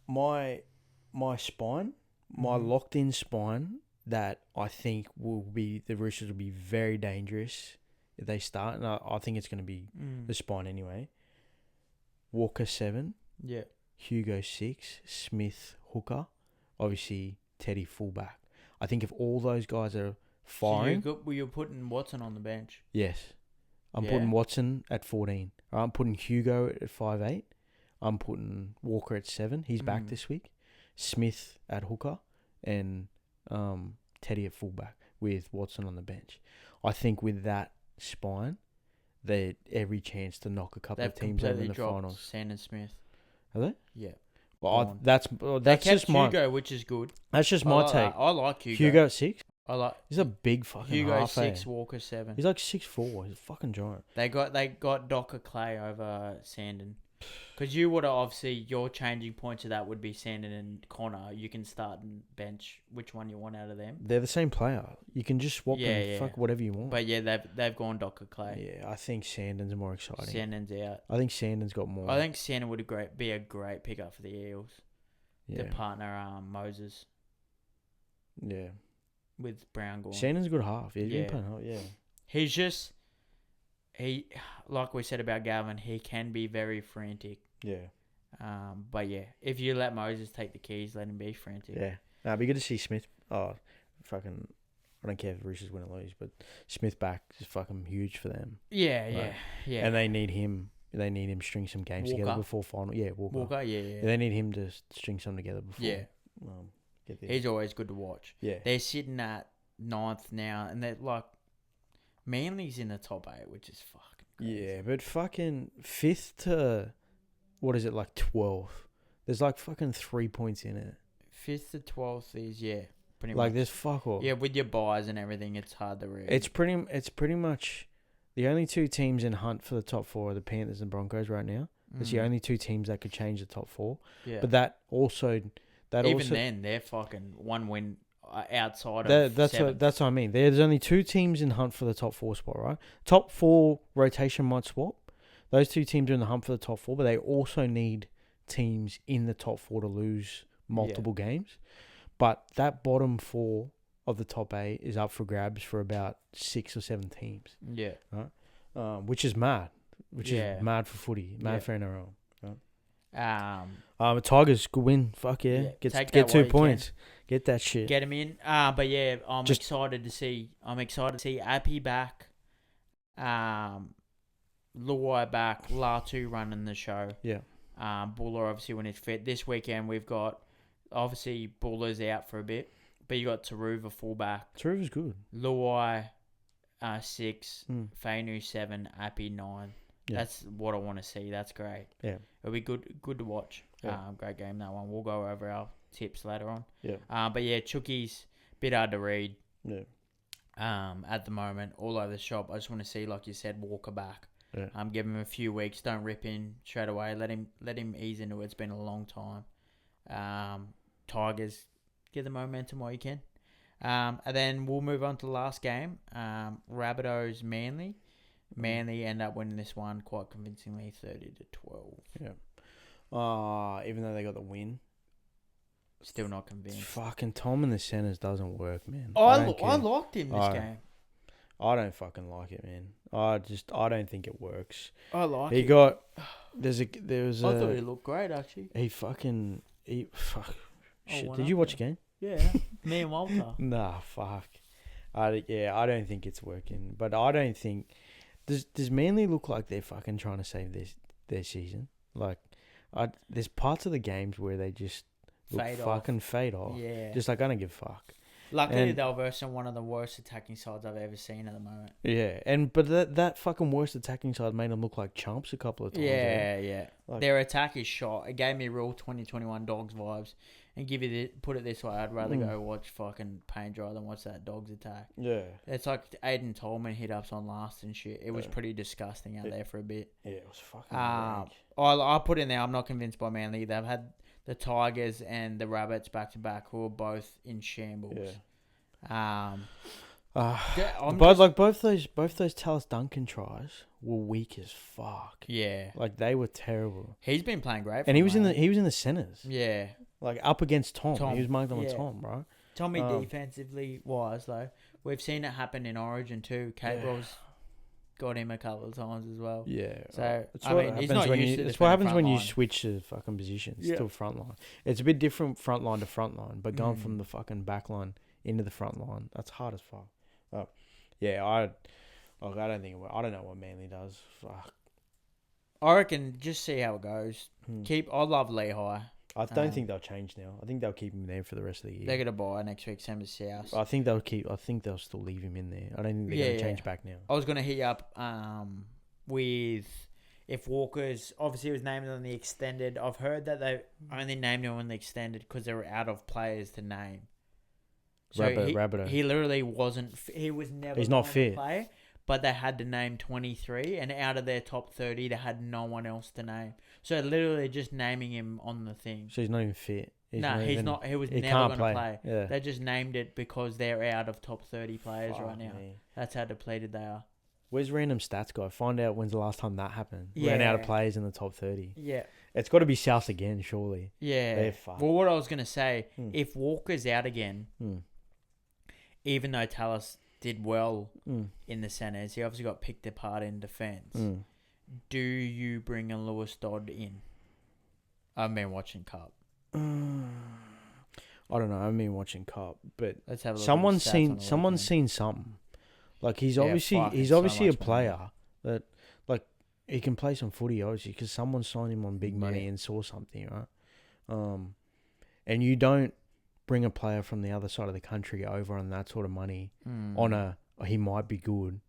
My spine, my locked-in spine, that I think the Roosters will be very dangerous if they start, and I think it's going to be the spine anyway. Walker 7. Yeah. Hugo 6, Smith hooker, obviously Teddy fullback. I think if all those guys are firing, so you're putting Watson on the bench. Yes, I'm putting Watson at 14. I'm putting Hugo at 5'8". I'm putting Walker at 7. He's back this week. Smith at hooker and Teddy at fullback with Watson on the bench. I think with that spine, they every chance to knock a couple of teams over in the finals. Sandon Smith. Are they? Yeah. Well, that's just my Hugo, which is good. That's just my take. I like Hugo. Hugo at 6. He's a big fucking Hugo half. 6, Walker 7. He's like 6'4". He's a fucking giant. They got Docker Clay over Sandon. Because you would have obviously your changing point to that would be Sandon and Connor. You can start and bench which one you want out of them. They're the same player. You can just swap them. Fuck whatever you want. But yeah, they've gone Docker Clay. Yeah, I think Sandon's more exciting. Sandon's out. I think Sandon's got more. I think Sandon would be a great pickup for the Eels. Yeah. The partner Moses. Yeah. With Brown gone. Sandon's a good half. Yeah, he's been half. Yeah. He's just like we said about Galvin, he can be very frantic. Yeah. But yeah, if you let Moses take the keys, let him be frantic. Yeah. It'd be good to see Smith. Oh, fucking. I don't care if Roosters win or lose, but Smith back is fucking huge for them. Yeah. And they need him. They need him to string some games together before final. Yeah, Walker. Yeah. They need him to string some together before. Yeah. Get this. He's always good to watch. Yeah. They're sitting at 9th now, and they're like Manly's in the top 8, which is fucking crazy. Yeah, but fucking 5th to what is it, like 12th? There's like fucking 3 points in it. 5th to 12th is pretty Like much. there's fuck all. Yeah, with your buys and everything, it's hard to read. It's pretty much the only two teams in hunt for the top 4 are the Panthers and Broncos right now. It's the only two teams that could change the top 4. Yeah. But that also then they're fucking one win outside of that's what I mean. There's only two teams in hunt for the top 4 spot, right? Top 4 rotation might swap. Those two teams are in the hunt for the top 4, but they also need teams in the top 4 to lose multiple games. But that bottom 4 of the top 8 is up for grabs for about 6 or 7 teams. Yeah. Right? Which is mad. Which is mad for footy. Mad for NRL. Right? Tigers, good win. Fuck yeah. Get 2 points. Get that shit. Get him in. But yeah, I'm excited to see Appy back. Luai back. Latu running the show. Yeah. Buller obviously when he's fit. This weekend we've got obviously Buller's out for a bit, but you got Taruva fullback. Taruva's good. Luai 6, Fainu 7, Appy 9. Yeah. That's what I want to see. That's great. Yeah. It'll be good to watch. Yeah. Great game, that one. We'll go over our tips later on. Yeah. But yeah, Chucky's a bit hard to read. Yeah. At the moment, all over the shop. I just want to see, like you said, Walker back. Yeah. Give him a few weeks. Don't rip in straight away. Let him ease into it. It's been a long time. Tigers, get the momentum while you can. And then we'll move on to the last game. Rabbitohs Manly. Manly end up winning this one quite convincingly, 30-12. Yeah. Even though they got the win, still not convinced. Fucking Tom in the centers doesn't work, man. I liked him this game. I don't fucking like it, man. I don't think it works. I like it. I thought he looked great actually. Fuck. Shit. Did you watch the game? Yeah. Me and Walter. Nah, fuck. I don't think it's working. But I don't think does Manly look like they're fucking trying to save their season? Like, there's parts of the games where they just fade off. Yeah. Just like I don't give a fuck. Luckily, they were versing one of the worst attacking sides I've ever seen at the moment. Yeah, but that fucking worst attacking side made them look like chumps a couple of times. Yeah. Like, their attack is shot. It gave me real 2021 Dogs vibes. And put it this way, I'd rather go watch fucking paint dry than watch that Dogs attack. Yeah. It's like Aiden Tolman hit ups on last and shit. It was pretty disgusting out there for a bit. Yeah, it was fucking I put in there, I'm not convinced by Manly. They've had the Tigers and the Rabbits back to back, who are both in shambles. Yeah. Both those Tallis Duncan tries were weak as fuck. Yeah. Like they were terrible. He's been playing great. And he was in the centers. Yeah. Like up against Tom. He was marked on Tom, right? Tommy defensively wise though, we've seen it happen in Origin too. Cable's got him a couple of times as well. Yeah. So he's not used to. That's what happens when you switch to fucking positions to front line. It's a bit different front line to front line, but going from the fucking back line into the front line, that's hard as fuck. I don't think I don't know what Manly does. Fuck. I reckon just see how it goes. I love Lehigh. I don't think they'll change now. I think they'll keep him there for the rest of the year. They're gonna buy next week, same as South. I think they'll still leave him in there. I don't think they're gonna change back now. I was gonna hit you up with if Walker's obviously was named on the extended. I've heard that they only named him on the extended because they were out of players to name. So Rabbitoh. He literally wasn't. He was never. He's not fit. To play, but they had to name 23, and out of their top 30, they had no one else to name. So literally just naming him on the thing. So he's not even fit. He's not. He was never going to play. Yeah. They just named it because they're out of top 30 players right now. Me. That's how depleted they are. Where's random stats guy? Find out when's the last time that happened. Ran out of players in the top 30. Yeah. It's got to be South again, surely. Yeah. They're fucked. Well, what I was going to say, if Walker's out again, even though Tallis did well in the centres, he obviously got picked apart in defence. Do you bring a Lewis Dodd in? I've been watching Cup. I don't know. I've been watching Cup, but let's have a look. Someone's seen something. Like he's obviously a player that like he can play some footy obviously because someone signed him on big money and saw something, right? And you don't bring a player from the other side of the country over on that sort of money he might be good.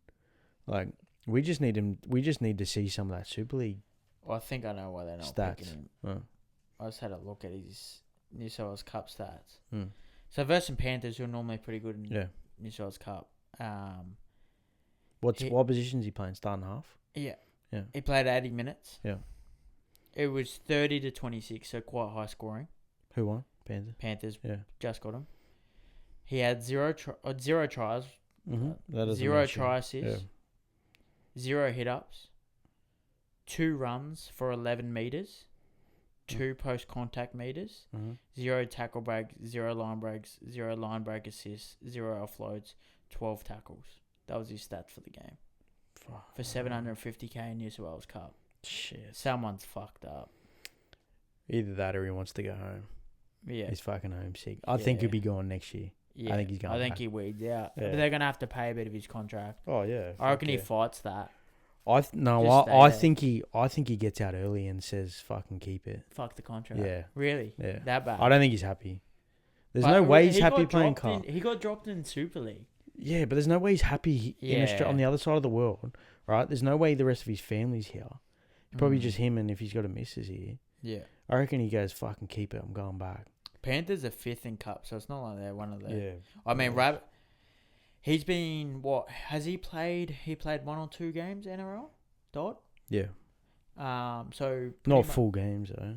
Like, we just need him. We just need to see some of that Super League. Well, I think I know why they're not Stats. picking him. Oh. I just had a look at his New South Wales Cup stats. Mm. So versus Panthers, who are normally pretty good in New South Wales Cup. What positions he playing? Starting half? Yeah. Yeah. He played 80 minutes. Yeah. It was 30-26, so quite high scoring. Who won? Panthers. Panthers. Yeah. Just got him. He had zero tries. Mm-hmm. Zero try assists. 0 hit-ups. 2 runs for 11 metres. 2 post-contact meters, 0 tackle breaks, 0 line breaks, 0 line break assists, 0 offloads, 12 tackles. That was his stats for the game. For 750k in New South Wales Cup. Shit. Someone's fucked up. Either that or he wants to go home. Yeah. He's fucking homesick. I think he'll be gone next year. Yeah. I think he's going I think back. he weeds out. Yeah. But they're going to have to pay a bit of his contract. Oh, yeah. I reckon he fights that. I think he gets out early and says fucking keep it. Fuck the contract. Yeah. Really? Yeah. That bad? I don't think he's happy. There's no way he's happy playing Cup. He got dropped in Super League. Yeah, but there's no way he's happy in Australia, on the other side of the world, right? There's no way the rest of his family's here. It's probably just him, and if he's got a missus here. Yeah. I reckon he goes, fucking keep it, I'm going back. Panthers are 5th in Cup, so it's not like they're one of the... Yeah. I mean, Rabbit... He's been... What? Has he played... He played 1 or 2 games NRL? Dot? Yeah. So... Not full games, though.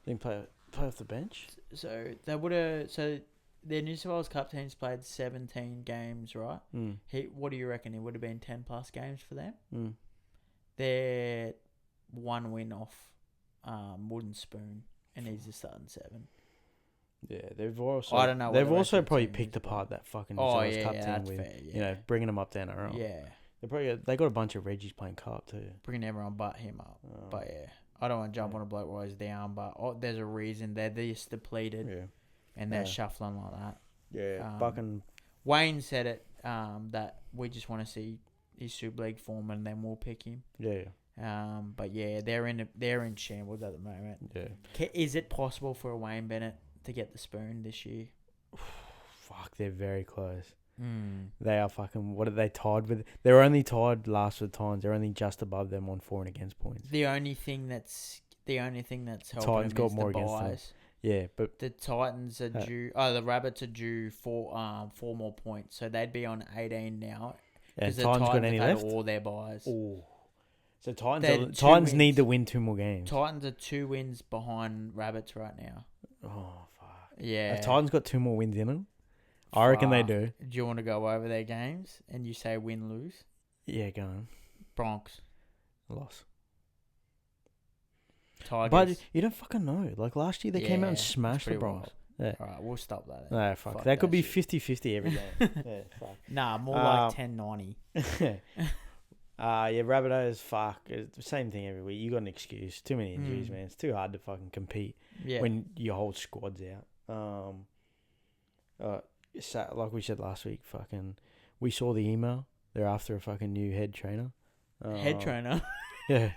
Didn't play off the bench? So, they would have... So, their New South Wales Cup teams played 17 games, right? Mm. What do you reckon? It would have been 10 plus games for them? Mm. They're 1 win off Wooden Spoon, and he's just starting 7. Yeah, they've also... I don't know. They've also probably picked apart that fucking New South Wales Cup team that's with, fair, you know, bringing them up to NRL. Yeah. They got a bunch of Reggies playing Cup too. Bringing everyone but him up. But yeah, I don't want to jump on a bloke while he's down, but there's a reason they're this depleted and they're shuffling like that. Yeah, fucking... Wayne said it, that we just want to see his Super League form and then we'll pick him. Yeah. But yeah, they're in shambles at the moment. Yeah. Is it possible for a Wayne Bennett to get the spoon this year? Fuck, they're very close. Mm. They are fucking... What are they tied with? They're only tied last with Titans. They're only just above them on for and against points. The only thing that's helping Titans them got is more the against them. buys. Yeah, but... The Titans are due... the Rabbits are due for 4 more points. So they'd be on 18 now. And the Titans got any left? all their buys. Oh. So Titans need to win 2 more games. Titans are 2 wins behind Rabbits right now. Oh, fuck. Yeah. Have Titans got 2 more wins in them? I reckon they do. Do you want to go over their games and you say win, lose? Yeah, go on. Bronx. Loss. Tigers. But you don't fucking know. Like last year, they came out and smashed the Bronx. Bronx. Yeah. Alright, we'll stop that. No, fuck. That could be 50-50 every game. Yeah, fuck. Nah, more like 10-90. Yeah, Rabbitohs, fuck. It's the same thing every week. You got an excuse. Too many injuries, man. It's too hard to fucking compete when your whole squad's out. Like we said last week, fucking, we saw the email. They're after a fucking new head trainer. Head trainer? Yeah.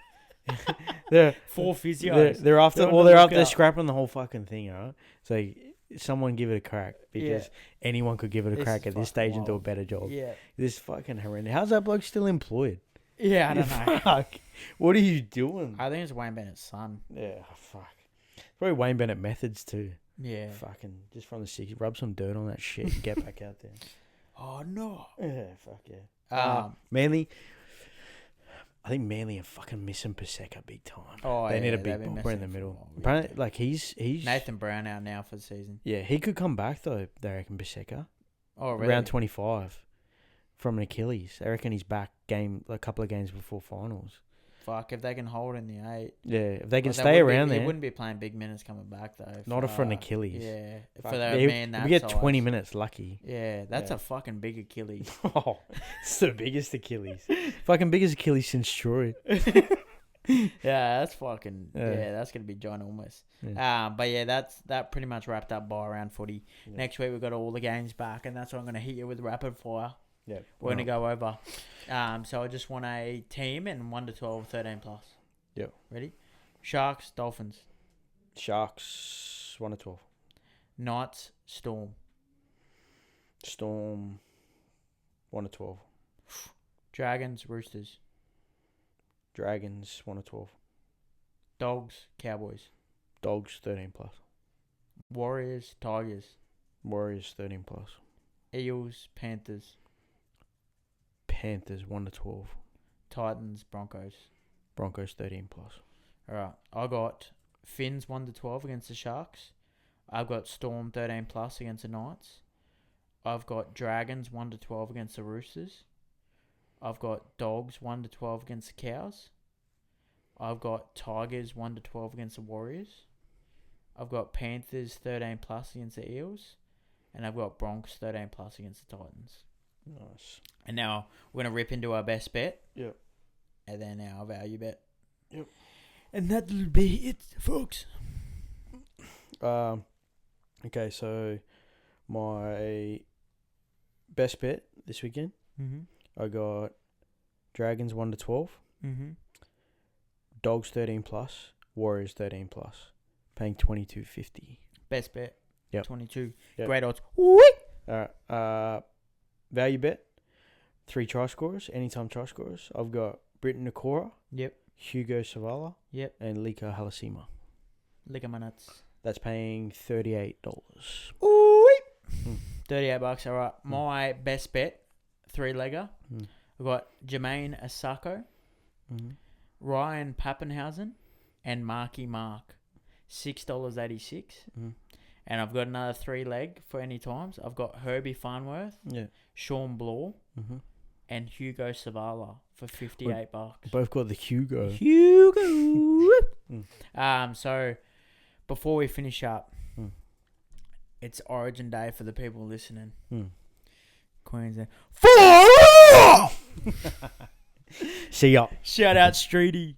They're 4 physios. They're after scrapping the whole fucking thing, alright? So someone give it a crack, because anyone could give it a crack at this stage and do a better job. Yeah. This is fucking horrendous. How's that bloke still employed? Yeah, I don't know. Fuck. What are you doing? I think it's Wayne Bennett's son. Yeah, fuck. It's probably Wayne Bennett methods too. Yeah. Fucking just from the 60s. Rub some dirt on that shit and get back out there. Oh, no. Yeah, fuck yeah. Manly. I think Manly are fucking missing Paseka big time. Oh, they need a big bomber in the middle. Apparently, like he's Nathan Brown out now for the season. Yeah, he could come back though. They reckon Paseka. Oh, really? Around 25 from an Achilles. I reckon he's back a couple of games before finals. Fuck, if they can hold in the 8. Yeah, if they can stay around there. He wouldn't be playing big minutes coming back though. Not for an Achilles. Yeah, fuck. for that man that we get size. 20 minutes lucky. Yeah, that's a fucking big Achilles. Oh, it's the biggest Achilles. Fucking biggest Achilles since Troy. Yeah, that's fucking... Yeah, that's going to be ginormous. Yeah. But yeah, that pretty much wrapped up by round footy. Yeah. Next week, we've got all the games back, and that's what I'm going to hit you with rapid fire. Yeah. We're going to go over. So I just want a team and 1 to 12, 13 plus. Yep. Ready? Sharks, Dolphins. Sharks, 1 to 12. Knights, Storm. Storm 1-12. Dragons, Roosters. Dragons 1-12. Dogs, Cowboys. Dogs 13+. Warriors, Tigers. Warriors 13+. Eels, Panthers. Panthers 1-12. Titans, Broncos. Broncos 13+. Alright, I got Finns 1-12 against the Sharks. I've got Storm 13+ against the Knights. I've got Dragons 1-12 against the Roosters. I've got Dogs 1-12 against the Cows. I've got Tigers 1-12 against the Warriors. I've got Panthers 13+ against the Eels. And I've got Broncos 13+ against the Titans. Nice. And now we're going to rip into our best bet. Yep. And then our value bet. Yep. And that'll be it, folks. Okay, so my best bet this weekend, I got Dragons 1-12, Dogs 13+, Warriors 13+, paying $22.50. Best bet. Yep. 22. Yep. Great odds. Alright. Value bet, 3 try scorers, anytime try scorers. I've got Britton Nakora, Yep. Hugo Savala, Yep. and Lika Halasima. Lick of my nuts. That's paying $38. Ooh. $38. All right. My best bet, 3-legger. I've got Jermaine Asako, Ryan Pappenhausen, and Marky Mark. $6.86. And I've got another 3-leg for any times. I've got Herbie Farnworth, Sean Blaw, and Hugo Savala for $58. Both got the Hugo. So before we finish up, it's Origin Day for the people listening. Queensland. See ya. Shout out Streety.